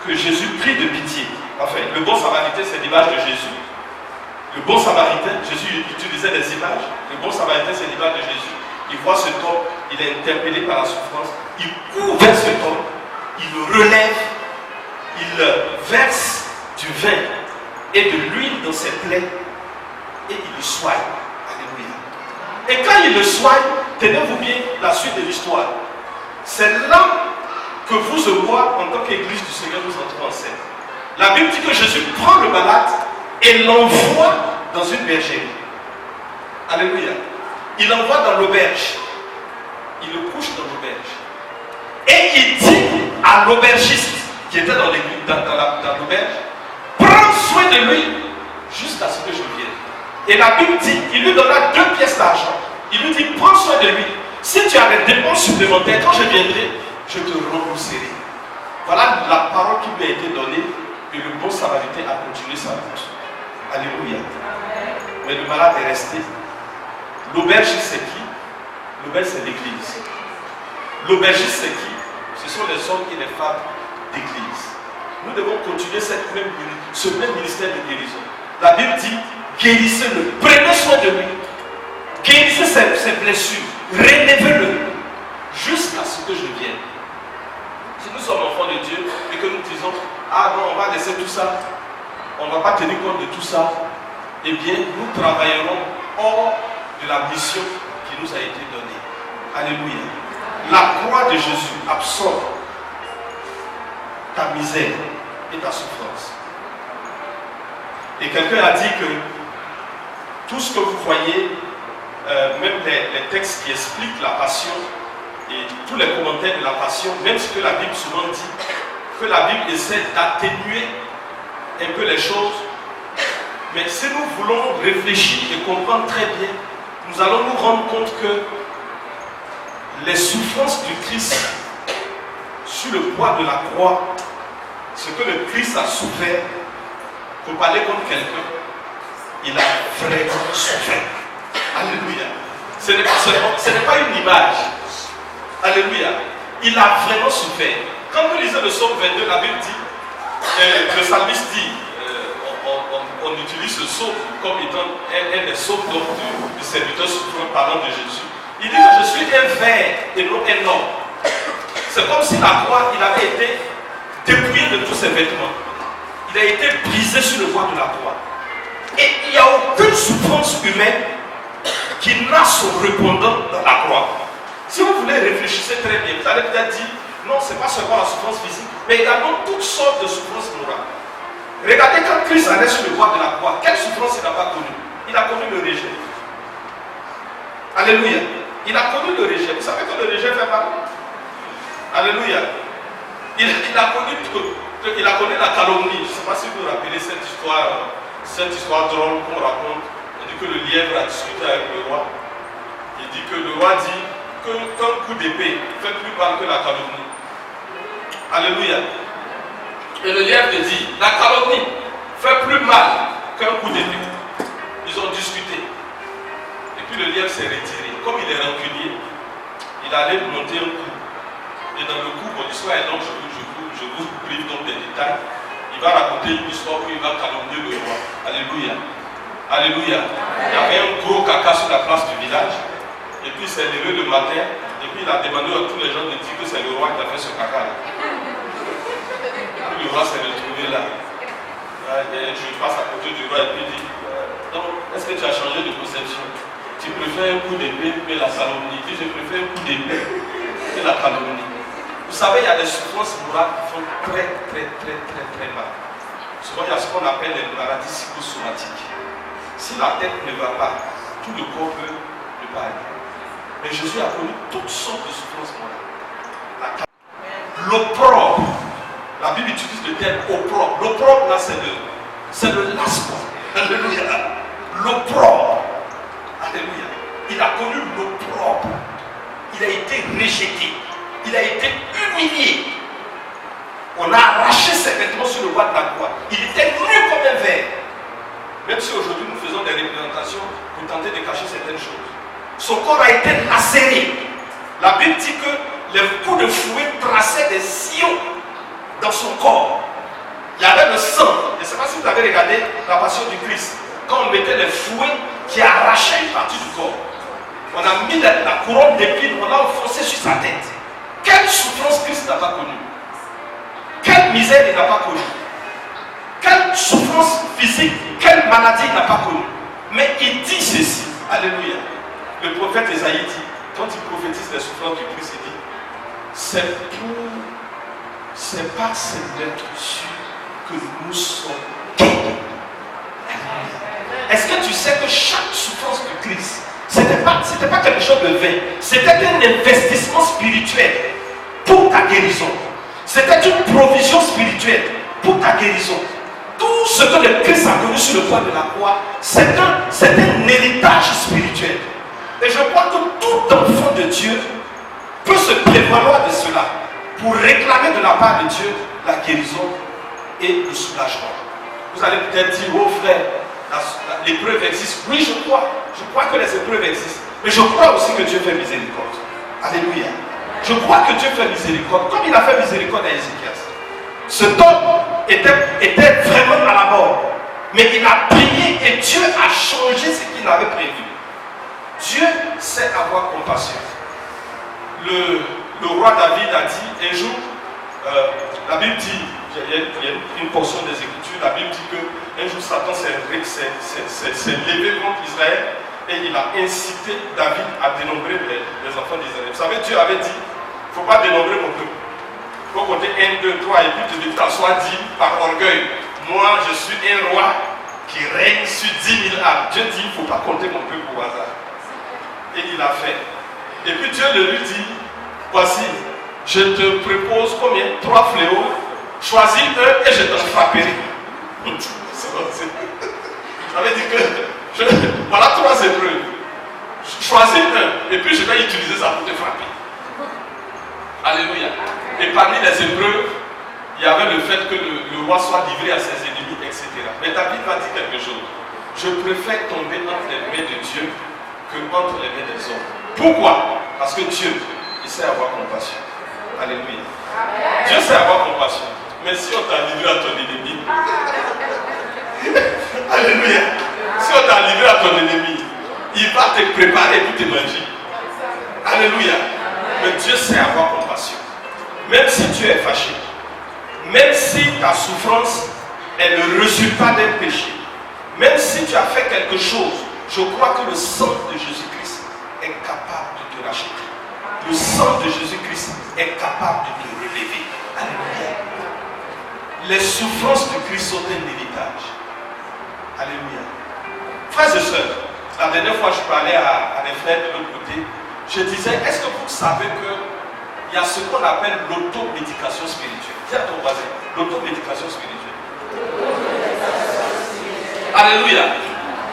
Speaker 1: que Jésus prie de pitié. Enfin, le bon samaritain, c'est l'image de Jésus. Le bon samaritain, Jésus utilisait des images. Le bon samaritain, c'est l'image de Jésus. Il voit cet homme, il est interpellé par la souffrance. Il court vers cet homme, il le relève, il verse du vin et de l'huile dans ses plaies et il le soigne. Alléluia. Et quand il le soigne, tenez-vous bien la suite de l'histoire. C'est là que vous et moi, en tant qu'Église du Seigneur, nous entrons en scène. La Bible dit que Jésus prend le malade et l'envoie dans une bergerie. Alléluia. Il l'envoie dans l'auberge. Il le couche dans l'auberge. Et il dit à l'aubergiste qui était dans l'auberge, prends soin de lui jusqu'à ce que je vienne. Et la Bible dit, il lui donna 2 pièces d'argent. Il lui dit, prends soin de lui. Si tu as des dépenses supplémentaires, quand je viendrai, je te rembourserai. Voilà la parole qui lui a été donnée. Et le bon samaritain a continué sa route. Alléluia. Mais le malade est resté. L'aubergiste, c'est qui? L'aubergiste, c'est l'église. L'aubergiste, c'est qui? Ce sont les hommes et les femmes d'église. Nous devons continuer ce même ministère de guérison. La Bible dit, guérissez-le. Prenez soin de lui. Guérissez ses blessures. Relevez-le. Jusqu'à ce que je vienne. Si nous sommes enfants de Dieu et que nous disons, ah non, on va laisser tout ça, on ne va pas tenir compte de tout ça, eh bien, nous travaillerons hors de la mission qui nous a été donnée. Alléluia. La croix de Jésus absorbe ta misère et ta souffrance. Et quelqu'un a dit que tout ce que vous voyez, même les textes qui expliquent la passion et tous les commentaires de la passion, même ce que la Bible souvent dit, que la Bible essaie d'atténuer un peu les choses. Mais si nous voulons réfléchir et comprendre très bien, nous allons nous rendre compte que les souffrances du Christ sur le poids de la croix, ce que le Christ a souffert, pour parler comme quelqu'un, il a vraiment souffert. Alléluia. Ce n'est pas une image. Alléluia. Il a vraiment souffert. Quand vous lisez le psaume 22, la Bible dit, le psalmiste dit, on utilise ce psaume comme étant un des psaumes du serviteur souffrant parlant de Jésus. Il dit que je suis un ver et non un homme. C'est comme si la croix, il avait été dépouillé de tous ses vêtements. Il a été brisé sur le bois de la croix. Et il n'y a aucune souffrance humaine qui n'a son répondant dans la croix. Si vous voulez réfléchir très bien, vous allez peut-être dire, non, ce n'est pas seulement la souffrance physique, mais également toutes sortes de souffrances morales. Regardez quand Christ allait sur le bois de la croix, quelle souffrance il n'a pas connue? Il a connu le rejet. Alléluia. Il a connu le rejet. Vous savez que le rejet fait mal. Alléluia. Il a connu la calomnie. Je ne sais pas si vous vous rappelez cette histoire drôle qu'on raconte. On dit que le lièvre a discuté avec le roi. Il dit que le roi dit qu'un coup d'épée fait plus mal que la calomnie. Alléluia. Et le lièvre dit, la calomnie fait plus mal qu'un coup d'épée. Ils ont discuté. Et puis le lièvre s'est retiré. Comme il est rancunier, il allait monter un coup. Et dans le coup, l'histoire est longue, je vous prive donc des détails. Il va raconter une histoire où il va calomnier le roi. Alléluia. Alléluia. Il y avait un gros caca sur la place du village. Et puis il s'est levé le matin. Et puis il a demandé à tous les gens de dire que c'est le roi qui a fait ce caca là. Le roi s'est retrouvé là. Je passe à côté du roi et puis il dit, donc, est-ce que tu as changé de conception? Tu préfères un coup d'épée que la calomnie? Je préfère un coup d'épée que la calomnie. Vous savez, il y a des souffrances morales qui font très mal. Souvent, il y a ce qu'on appelle les maladies psychosomatiques. Si la tête ne va pas, tout le corps peut ne pas aller. Mais Jésus a connu toutes sortes de souffrances morales. L'opprobre. La Bible utilise le terme opprobre. L'opprobre, là, c'est le lassement. Alléluia. L'opprobre. Alléluia. Il a connu l'opprobre. Il a été rejeté. Il a été humilié. On a arraché ses vêtements sur le bois de la croix. Il était nu comme un ver. Même si aujourd'hui nous faisons des représentations pour tenter de cacher certaines choses. Son corps a été lacéré. La Bible dit que les coups de fouet traçaient des sillons dans son corps. Il y avait le sang. Je ne sais pas si vous avez regardé la passion du Christ. Quand on mettait les fouets qui arrachaient une partie du corps. On a mis la couronne d'épines, on l'a enfoncé sur sa tête. Quelle souffrance Christ n'a pas connue? Quelle misère il n'a pas connue? Quelle souffrance physique, quelle maladie il n'a pas connue? Mais il dit ceci. Alléluia. Le prophète Esaïe dit, quand il prophétise les souffrances du Christ, il dit, c'est par cette lettre sûre que nous sommes guéris. Est-ce que tu sais que chaque souffrance du Christ, c'était pas quelque chose de vain, c'était un investissement spirituel pour ta guérison. C'était une provision spirituelle pour ta guérison. Tout ce que le Christ a connu sur le point de la croix, c'est un héritage spirituel. Et je crois que tout enfant de Dieu peut se prévaloir de cela pour réclamer de la part de Dieu la guérison et le soulagement. Vous allez peut-être dire, oh frère, l'épreuve existe. Oui, je crois. Je crois que les épreuves existent. Mais je crois aussi que Dieu fait miséricorde. Alléluia. Je crois que Dieu fait miséricorde. Comme il a fait miséricorde à Ézéchias. Cet homme était vraiment à la mort. Mais il a prié et Dieu a changé ce qu'il avait prévu. Dieu sait avoir compassion. Le roi David a dit un jour, la Bible dit, il y a une portion des Écritures, la Bible dit qu'un jour Satan s'est levé contre Israël et il a incité David à dénombrer les enfants d'Israël. Vous savez, Dieu avait dit, il ne faut pas dénombrer mon peuple. Il faut compter 1, 2, 3 et puis tu t'assois dit par orgueil, moi je suis un roi qui règne sur 10 000 âmes. Dieu dit, il ne faut pas compter mon peuple au hasard. Et il a fait. Et puis Dieu lui dit, voici, je te propose combien? 3 fléaux. Choisis un et je t'en frapperai. Ça veut dire que voilà 3 épreuves. Choisis un et puis je vais utiliser ça pour te frapper. Alléluia. Et parmi les épreuves, il y avait le fait que le roi soit livré à ses ennemis, etc. Mais David va dire quelque chose. Je préfère tomber entre les mains de Dieu que entre les mains des hommes. Pourquoi? Parce que Dieu, il sait avoir compassion. Alléluia. Dieu sait avoir compassion. Mais si on t'a livré à ton ennemi, alléluia. Si on t'a livré à ton ennemi, il va te préparer pour te manger. Alléluia. Mais Dieu sait avoir compassion. Même si tu es fâché, même si ta souffrance est le résultat d'un péché, même si tu as fait quelque chose, je crois que le sang de Jésus-Christ est capable de te racheter. Le sang de Jésus-Christ est capable de te relever. Alléluia. Les souffrances de Christ sont un héritage. Alléluia. Frères et sœurs, la dernière fois je parlais à mes frères de l'autre côté, je disais, est-ce que vous savez qu'il y a ce qu'on appelle l'automédication spirituelle? Dis à ton voisin, l'automédication spirituelle. Alléluia.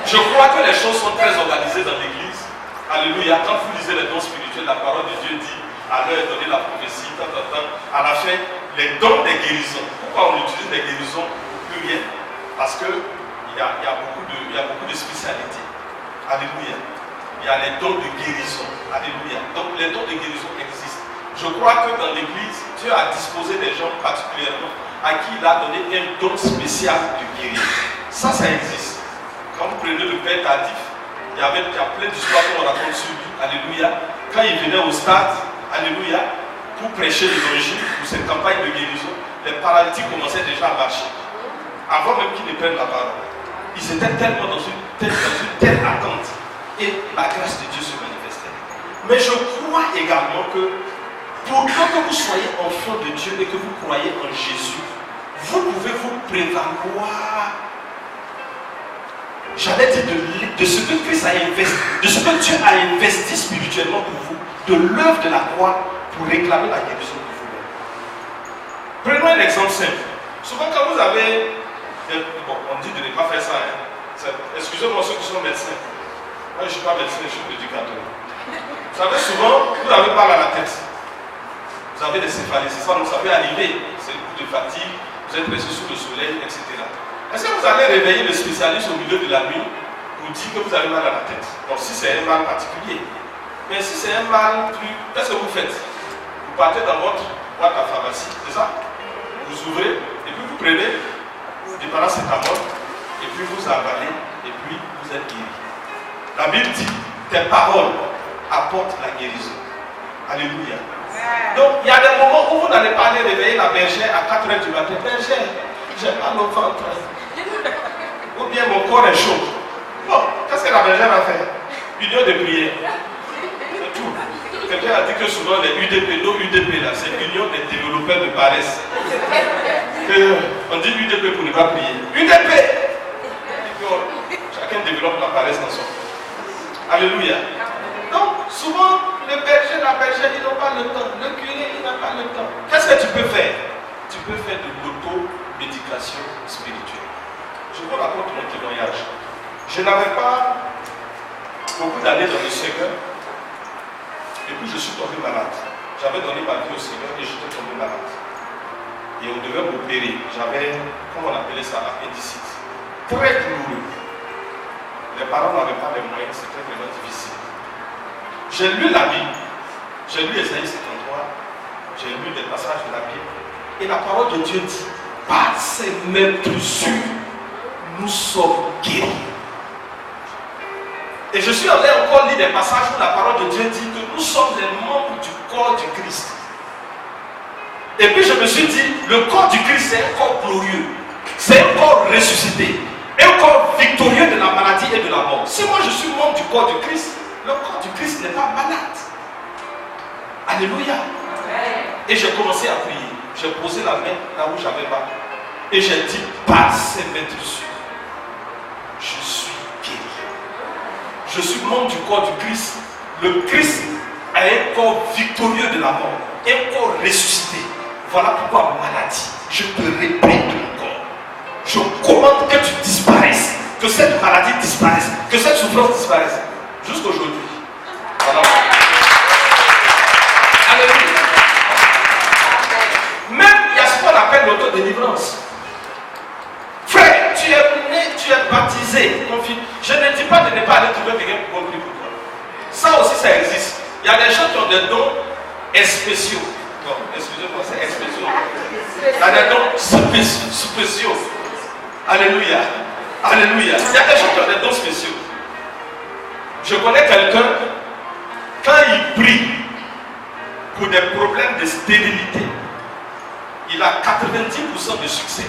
Speaker 1: Je crois que les choses sont très organisées dans l'église. Alléluia. Quand vous lisez les dons spirituels, la parole de Dieu dit, à l'heure est donnée la prophétie, à la fin, les dons des guérisons. Pourquoi on utilise les guérisons plurielles? Parce qu'il y a beaucoup de spécialités. Alléluia. Il y a les dons de guérison. Alléluia. Donc les dons de guérison existent. Je crois que dans l'église, Dieu a disposé des gens particulièrement à qui il a donné un don spécial de guérir. Ça existe. Quand vous prenez le père Tardif, il y a plein d'histoires qu'on raconte sur lui. Alléluia. Quand il venait au stade, alléluia, pour prêcher l'évangile, pour cette campagne de guérison, les paralytiques commençaient déjà à marcher. Avant même qu'ils ne prennent la parole. Ils étaient tellement dans une telle attente. Et la grâce de Dieu se manifestait. Mais je crois également que pour que vous soyez enfant de Dieu et que vous croyez en Jésus, vous pouvez vous prévaloir, j'allais dire, de ce que Christ a investi, de ce que Dieu a investi spirituellement pour vous, de l'œuvre de la croix pour réclamer la guérison de vous-même. Prenons un exemple simple. Souvent quand vous avez, bon, on dit de ne pas faire ça, hein. Excusez-moi ceux qui sont médecins. Moi je ne suis pas médecin, je suis prédicateur. Vous savez, souvent, vous avez mal à la tête. Vous avez des céphalées, c'est ça, donc ça peut arriver. C'est un coup de fatigue, vous êtes pressé sous le soleil, etc. Est-ce que vous allez réveiller le spécialiste au milieu de la nuit pour vous dit que vous avez mal à la tête. Donc si c'est un mal particulier. Mais si c'est un mal plus... Qu'est-ce que vous faites? Vous partez dans votre boîte à pharmacie, c'est ça? Vous ouvrez, et puis vous prenez du paracétamol, et puis vous avalez, et puis vous êtes guéri. La Bible dit, tes paroles apportent la guérison. Alléluia. Donc il y a des moments où vous n'allez pas aller réveiller la bergère à 4h du matin. Bergère, j'ai mal au ventre. Ou bien mon corps est chaud. Bon, qu'est-ce que la bergère va faire? Union de prière. C'est tout. Quelqu'un a dit que souvent les UDP, nos UDP là, c'est Union des développeurs de paresse. On dit UDP pour ne pas prier. UDP! Chacun développe la paresse dans son corps. Alléluia. Donc, souvent, le berger, la bergère, ils n'ont pas le temps. Le curé, il n'a pas le temps. Qu'est-ce que tu peux faire? Tu peux faire de l'auto-médication spirituelle. Je vous raconte mon témoignage. Je n'avais pas beaucoup d'années dans le Seigneur. Et puis, je suis tombé malade. J'avais donné ma vie au Seigneur et j'étais tombé malade. Et on devait m'opérer. J'avais, comment on appelait ça, appendicite. Très douloureux. Les parents n'avaient pas les moyens, c'était vraiment difficile. J'ai lu la Bible, j'ai lu Ésaïe 53, j'ai lu des passages de la Bible, et la parole de Dieu dit, par ces mêmes blessures, nous sommes guéris. Et je suis allé encore lire des passages où la parole de Dieu dit que nous sommes les membres du corps du Christ. Et puis je me suis dit, le corps du Christ c'est un corps glorieux, c'est un corps ressuscité, un corps victorieux de la maladie et de la mort. Si moi je suis membre du corps du Christ, le corps du Christ n'est pas malade. Alléluia. Et j'ai commencé à prier. J'ai posé la main là où j'avais mal. Et j'ai dit, par ces blessures, je suis guéri. Je suis membre du corps du Christ. Le Christ a un corps victorieux de la mort, un corps ressuscité. Voilà pourquoi maladie, je te réprime de mon corps. Je commande que tu disparaisses, que cette maladie disparaisse, que cette souffrance disparaisse. Jusqu'aujourd'hui. Voilà. Alléluia. Même il y a ce qu'on appelle l'autodélivrance. Frère, tu es né, tu es baptisé. Mon fils, je ne dis pas de ne pas aller trouver quelqu'un pour prier pour toi. Ça aussi, ça existe. Il y a des gens qui ont des dons spéciaux. Bon, excusez-moi, c'est spéciaux. Il y a des dons spéciaux. Alléluia. Alléluia. Il y a des gens qui ont des dons spéciaux. Je connais quelqu'un, quand il prie pour des problèmes de stérilité, il a 90% de succès.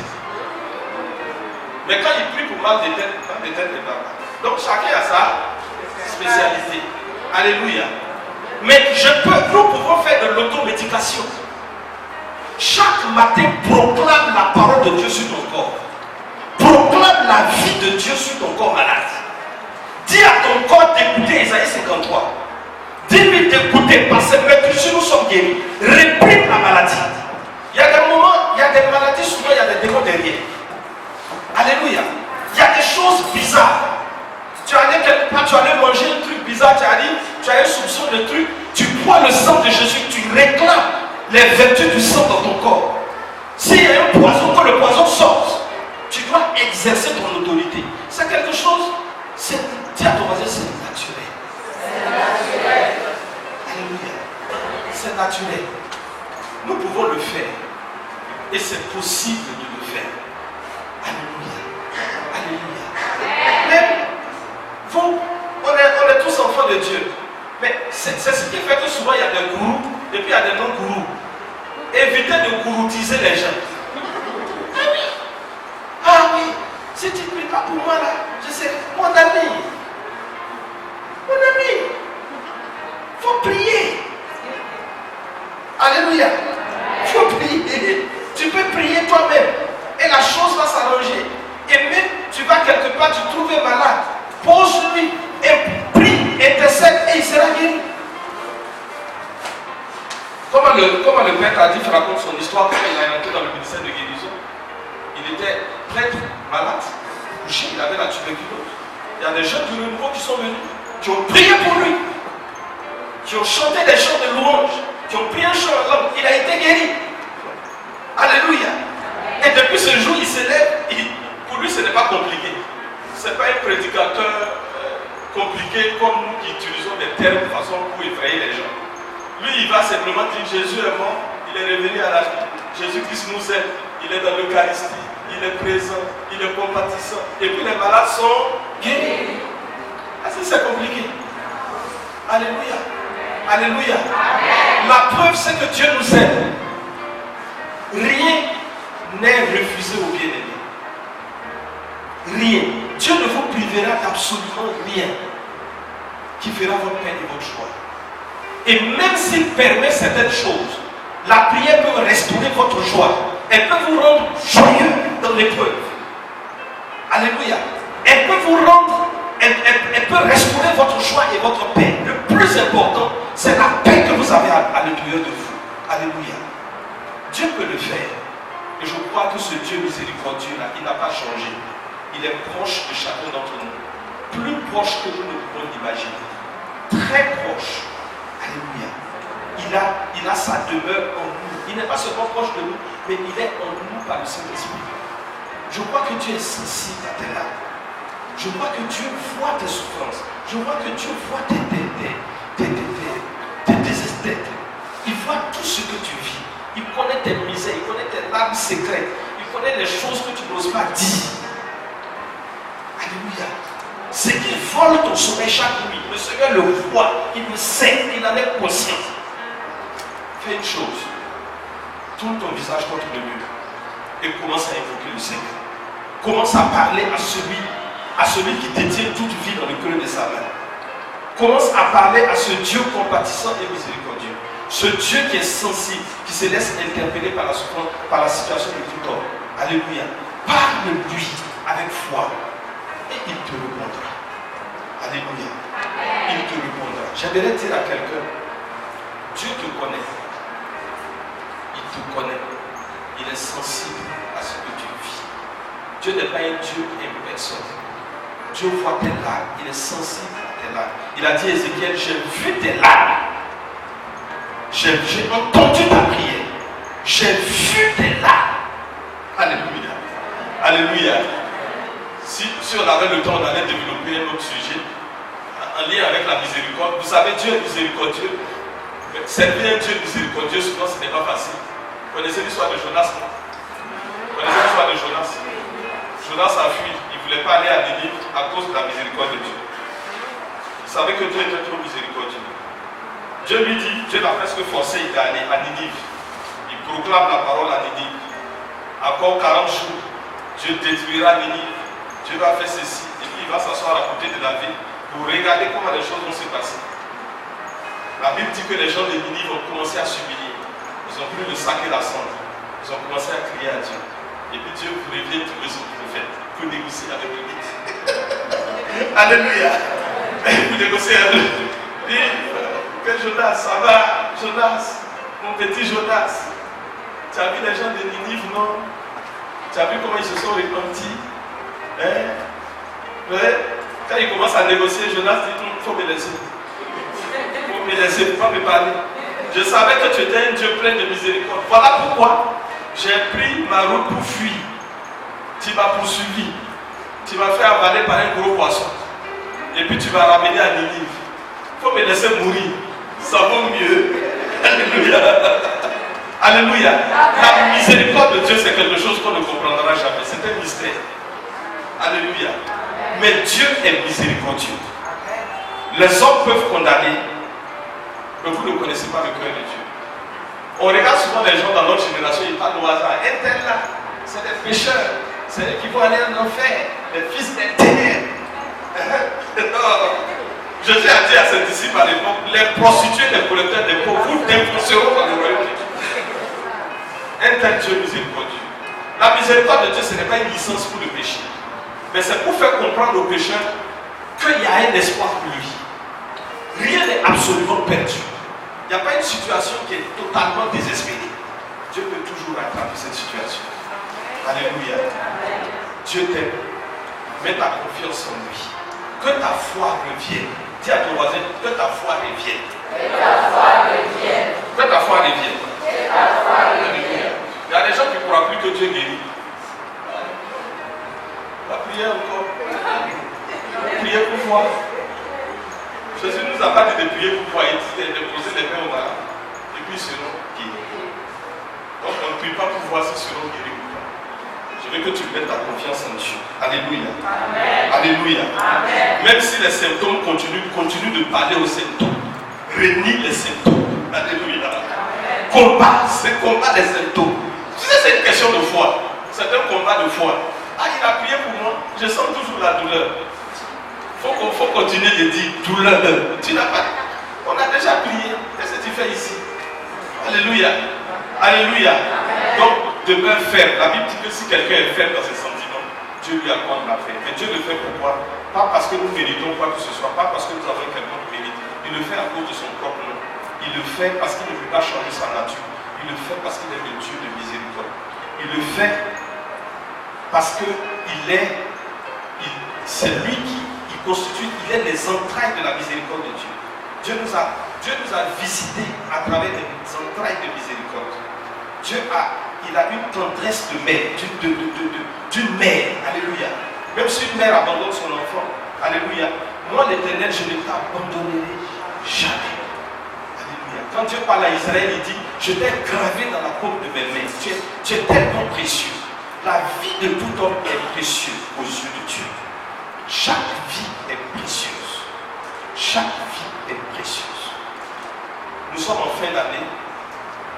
Speaker 1: Mais quand il prie pour mal de tête, il ne va pas. Donc chacun a sa spécialité. Alléluia. Mais nous pouvons faire de l'automédication. Chaque matin, proclame la parole de Dieu sur ton corps. Proclame la vie de Dieu sur ton corps malade. Dis à ton corps d'écouter Ésaïe 53. Dis-lui d'écouter parce que si nous sommes guéris, réprime la maladie. Il y a des moments, il y a des maladies, souvent il y a des démons derrière. Alléluia. Il y a des choses bizarres. Tu allais quelque part, tu allais manger un truc bizarre, tu as un soupçon de truc, tu bois le sang de Jésus, tu réclames les vertus du sang dans ton corps. S'il y a un poison, que le poison sorte, tu dois exercer ton autorité. C'est quelque chose, dis à ton voisin, c'est naturel. C'est naturel. Alléluia. C'est naturel. Nous pouvons le faire. Et c'est possible de le faire. Alléluia. Alléluia. Même vous, on est tous enfants de Dieu. Mais c'est ce qui fait que souvent il y a des gourous et puis il y a des non-gourous. Évitez de gouroutiser les gens. Ah oui. Ah oui. Si tu ne pries pas pour moi là, je sais, mon ami. Mon ami. Il faut prier. Alléluia. Il faut prier. Tu peux prier toi-même. Et la chose va s'arranger. Et même tu vas quelque part, tu trouves malade. Pose-lui et prie, intercède et il sera guéri. Comment le prêtre a dit, il raconte son histoire quand il est entré dans le ministère de guérison. Il était prêtre, malade, couché, il avait la tuberculose. Il y a des gens du renouveau qui sont venus, qui ont prié pour lui, qui ont chanté des chants de louange, qui ont prié un chant en langue. Il a été guéri. Alléluia. Et depuis ce jour, il s'élève. Pour lui, ce n'est pas compliqué. Ce n'est pas un prédicateur compliqué comme nous qui utilisons des termes de façon pour effrayer les gens. Lui, il va simplement dire Jésus est mort, il est revenu à la vie. Jésus-Christ nous aime, il est dans l'Eucharistie, il est présent, il est compatissant. Et puis les malades sont guéris. Est-ce que c'est compliqué? Alléluia. Alléluia. La preuve, c'est que Dieu nous aime. Rien n'est refusé au bien-aimé. Rien. Dieu ne vous privera d'absolument rien qui fera votre peine et votre joie. Et même s'il permet certaines choses, la prière peut restaurer votre joie. Elle peut vous rendre joyeux dans l'épreuve. Alléluia. Elle peut vous rendre, elle peut restaurer votre joie et votre paix. Le plus important, c'est la paix que vous avez à l'intérieur de vous. Alléluia. Dieu peut le faire. Et je crois que ce Dieu miséricordieux-là, il n'a pas changé. Il est proche de chacun d'entre nous. Plus proche que nous ne pouvons l'imaginer. Très proche. Alléluia. Il a sa demeure en nous. Il n'est pas seulement proche de nous, mais il est en nous par le Saint-Esprit. Je crois que Dieu est sensible à tes larmes. Je vois que Dieu voit tes souffrances. Je vois que Dieu voit tes désespoirs. Il voit tout ce que tu vis. Il connaît tes misères, il connaît tes larmes secrètes. Il connaît les choses que tu n'oses pas dire. Alléluia. Ce qui vole ton sommeil chaque nuit, le Seigneur le voit, il le sait, il en est conscient. Fais une chose. Tourne ton visage contre le mur et commence à invoquer le Seigneur. Commence à parler à celui qui détient toute vie dans le cœur de sa main. Commence à parler à ce Dieu compatissant et miséricordieux. Ce Dieu qui est sensible, qui se laisse interpeller par la souffrance, par la situation de tout homme. Alléluia. Parle-lui avec foi et il te répondra. Alléluia. Il te répondra. J'aimerais dire à quelqu'un, Dieu te connaît. Il te connaît. Il est sensible à ce que tu vis. Dieu n'est pas un Dieu impersonnel. Dieu voit tes larmes. Il est sensible à tes larmes. Il a dit à Ézéchiel, j'ai vu tes larmes. J'ai entendu ta prière. J'ai vu tes larmes. Alléluia. Alléluia. Si on avait le temps, on allait développer un autre sujet en lien avec la miséricorde. Vous savez, Dieu est miséricordieux. Servir un Dieu miséricordieux, souvent, ce n'est pas facile. Vous connaissez l'histoire de Jonas, non? Vous connaissez l'histoire de Jonas? Jonas a fui. Il ne voulait pas aller à Ninive à cause de la miséricorde de Dieu. Il savait que Dieu était trop miséricordieux. Dieu lui dit, Dieu l'a presque forcé d'aller à Ninive. Il proclame la parole à Ninive. Encore 40 jours, Dieu détruira Ninive. Dieu va faire ceci. Et puis il va s'asseoir à côté de la ville pour regarder comment les choses vont se passer. La Bible dit que les gens de Ninive ont commencé à s'humilier. Ils ont pris le sac et la cendre. Ils ont commencé à crier à Dieu. Et puis Dieu revient trouver son prophète pour négocier avec lui. Alléluia. Pour négocier avec lui. Que Jonas, ça va, Jonas, mon petit Jonas. Tu as vu les gens de Ninive, non? Tu as vu comment ils se sont repentis? Hein? Ouais. Quand ils commencent à négocier, Jonas dit, il faut me laisser. Il faut me laisser, il ne faut pas me parler. Je savais que tu étais un Dieu plein de miséricorde. Voilà pourquoi j'ai pris ma route pour fuir. Tu m'as poursuivi. Tu m'as fait avaler par un gros poisson. Et puis tu m'as ramené à Ninive. Il faut me laisser mourir. Ça vaut mieux. Alléluia. Alléluia. La miséricorde de Dieu, c'est quelque chose qu'on ne comprendra jamais. C'est un mystère. Alléluia. Mais Dieu est miséricordieux. Les hommes peuvent condamner, mais vous ne connaissez pas le cœur de Dieu. On regarde souvent les gens dans notre génération, ils parlent au hasard. Un tel là, c'est des pécheurs. C'est eux qui vont aller en enfer. Les fils des ténèbres. Jésus a dit à ses disciples à l'époque, les prostituées des collecteurs des pauvres, vous défonceront dans le royaume de Dieu. Un tel Dieu miséricordieux. La miséricorde de Dieu, ce n'est pas une licence pour le péché. Mais c'est pour faire comprendre aux pécheurs qu'il y a un espoir pour lui. Rien n'est absolument perdu. Il n'y a pas une situation qui est totalement désespérée. Dieu peut toujours rattraper cette situation. Alléluia. Dieu t'aime. Mets ta confiance en lui. Que ta foi revienne. Dis à ton voisin, que ta foi revienne. Que ta foi revienne. Que ta foi revienne. Que ta foi revienne. Il y a des gens qui ne croient plus que Dieu guérit. Va prier encore. Priez pour voir. voir s'ils seront guéris ou pas. Je veux que tu mettes ta confiance en Dieu. Alléluia. Amen. Alléluia. Amen. Même si les symptômes continuent de parler aux symptômes, renie les symptômes. Alléluia. Combat les symptômes. Tu sais, c'est une question de foi. C'est un combat de foi. Ah, il a prié pour moi. Je sens toujours la douleur. Il faut continuer de dire douleur. Tu n'as pas. On a déjà prié. Qu'est-ce que tu fais ici? Alléluia. Alléluia. Donc, demeure faible. La Bible dit que si quelqu'un est faible dans ses sentiments, Dieu lui accorde la paix. Mais Dieu le fait pourquoi? Pas parce que nous méritons quoi que ce soit, pas parce que nous avons quelconque mérite. Il le fait à cause de son propre nom. Il le fait parce qu'il ne veut pas changer sa nature. Il le fait parce qu'il est le Dieu de miséricorde. Il le fait parce que c'est lui qui constitue, il est les entrailles de la miséricorde de Dieu. Dieu nous a visités à travers les entrailles de miséricorde. Il a une tendresse de mère, d'une mère. Alléluia. Même si une mère abandonne son enfant, alléluia. Moi, l'Éternel, je ne t'abandonnerai jamais. Alléluia. Quand Dieu parle à Israël, il dit, je t'ai gravé dans la paume de mes mains. Tu es tellement précieux. La vie de tout homme est précieuse aux yeux de Dieu. Chaque vie est précieuse. Chaque vie est précieuse. Nous sommes en fin d'année.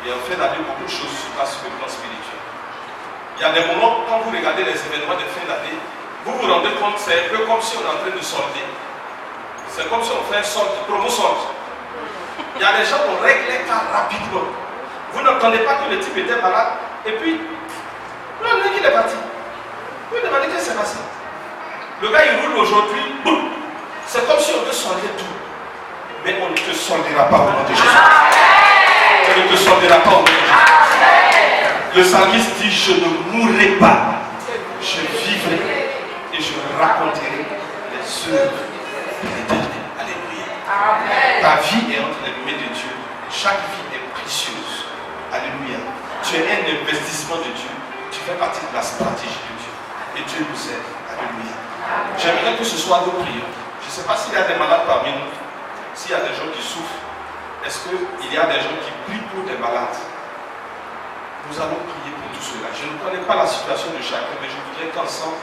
Speaker 1: Et en fin d'année, beaucoup de choses se passent sur le plan spirituel. Il y a des moments, quand vous regardez les événements de fin d'année, vous vous rendez compte, c'est un peu comme si on est en train de solder. C'est comme si on fait un solde, promo solde. Il y a des gens qui règlent les cas rapidement. Vous n'entendez pas que le type était malade, et puis, vous n'entendez qu'il est parti. Vous vous demandez qu'est-ce qui s'est passé. Le gars, il roule aujourd'hui, boum. C'est comme si on veut solder tout. Mais on ne te soldera pas au nom de Jésus. On ne te soldera pas au nom de Jésus. Le psalmiste dit, je ne mourrai pas. Je vivrai et je raconterai les œuvres de l'Éternel. Alléluia. Ta vie est entre les mains de Dieu. Chaque vie est précieuse. Alléluia. Tu es un investissement de Dieu. Tu fais partie de la stratégie de Dieu. Et Dieu nous aide. Alléluia. J'aimerais que ce soit nos prières. Je ne sais pas s'il y a des malades parmi nous. S'il y a des gens qui souffrent. Est-ce qu'il y a des gens qui prient pour des malades? Nous allons prier pour tout cela. Je ne connais pas la situation de chacun, mais je voudrais qu'ensemble,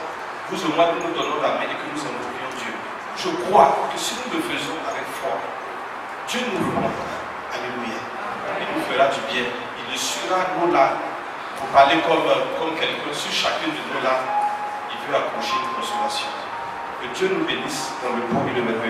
Speaker 1: vous et moi, nous nous donnons la main et que nous invoquions Dieu. Je crois que si nous le faisons avec foi, Dieu nous répondra. Alléluia. Il nous fera du bien. Il essuiera nos larmes. Pour parler comme quelqu'un, sur chacune de nos larmes, il veut accrocher une consolation. Que Dieu nous bénisse dans le beau et le merveilleux.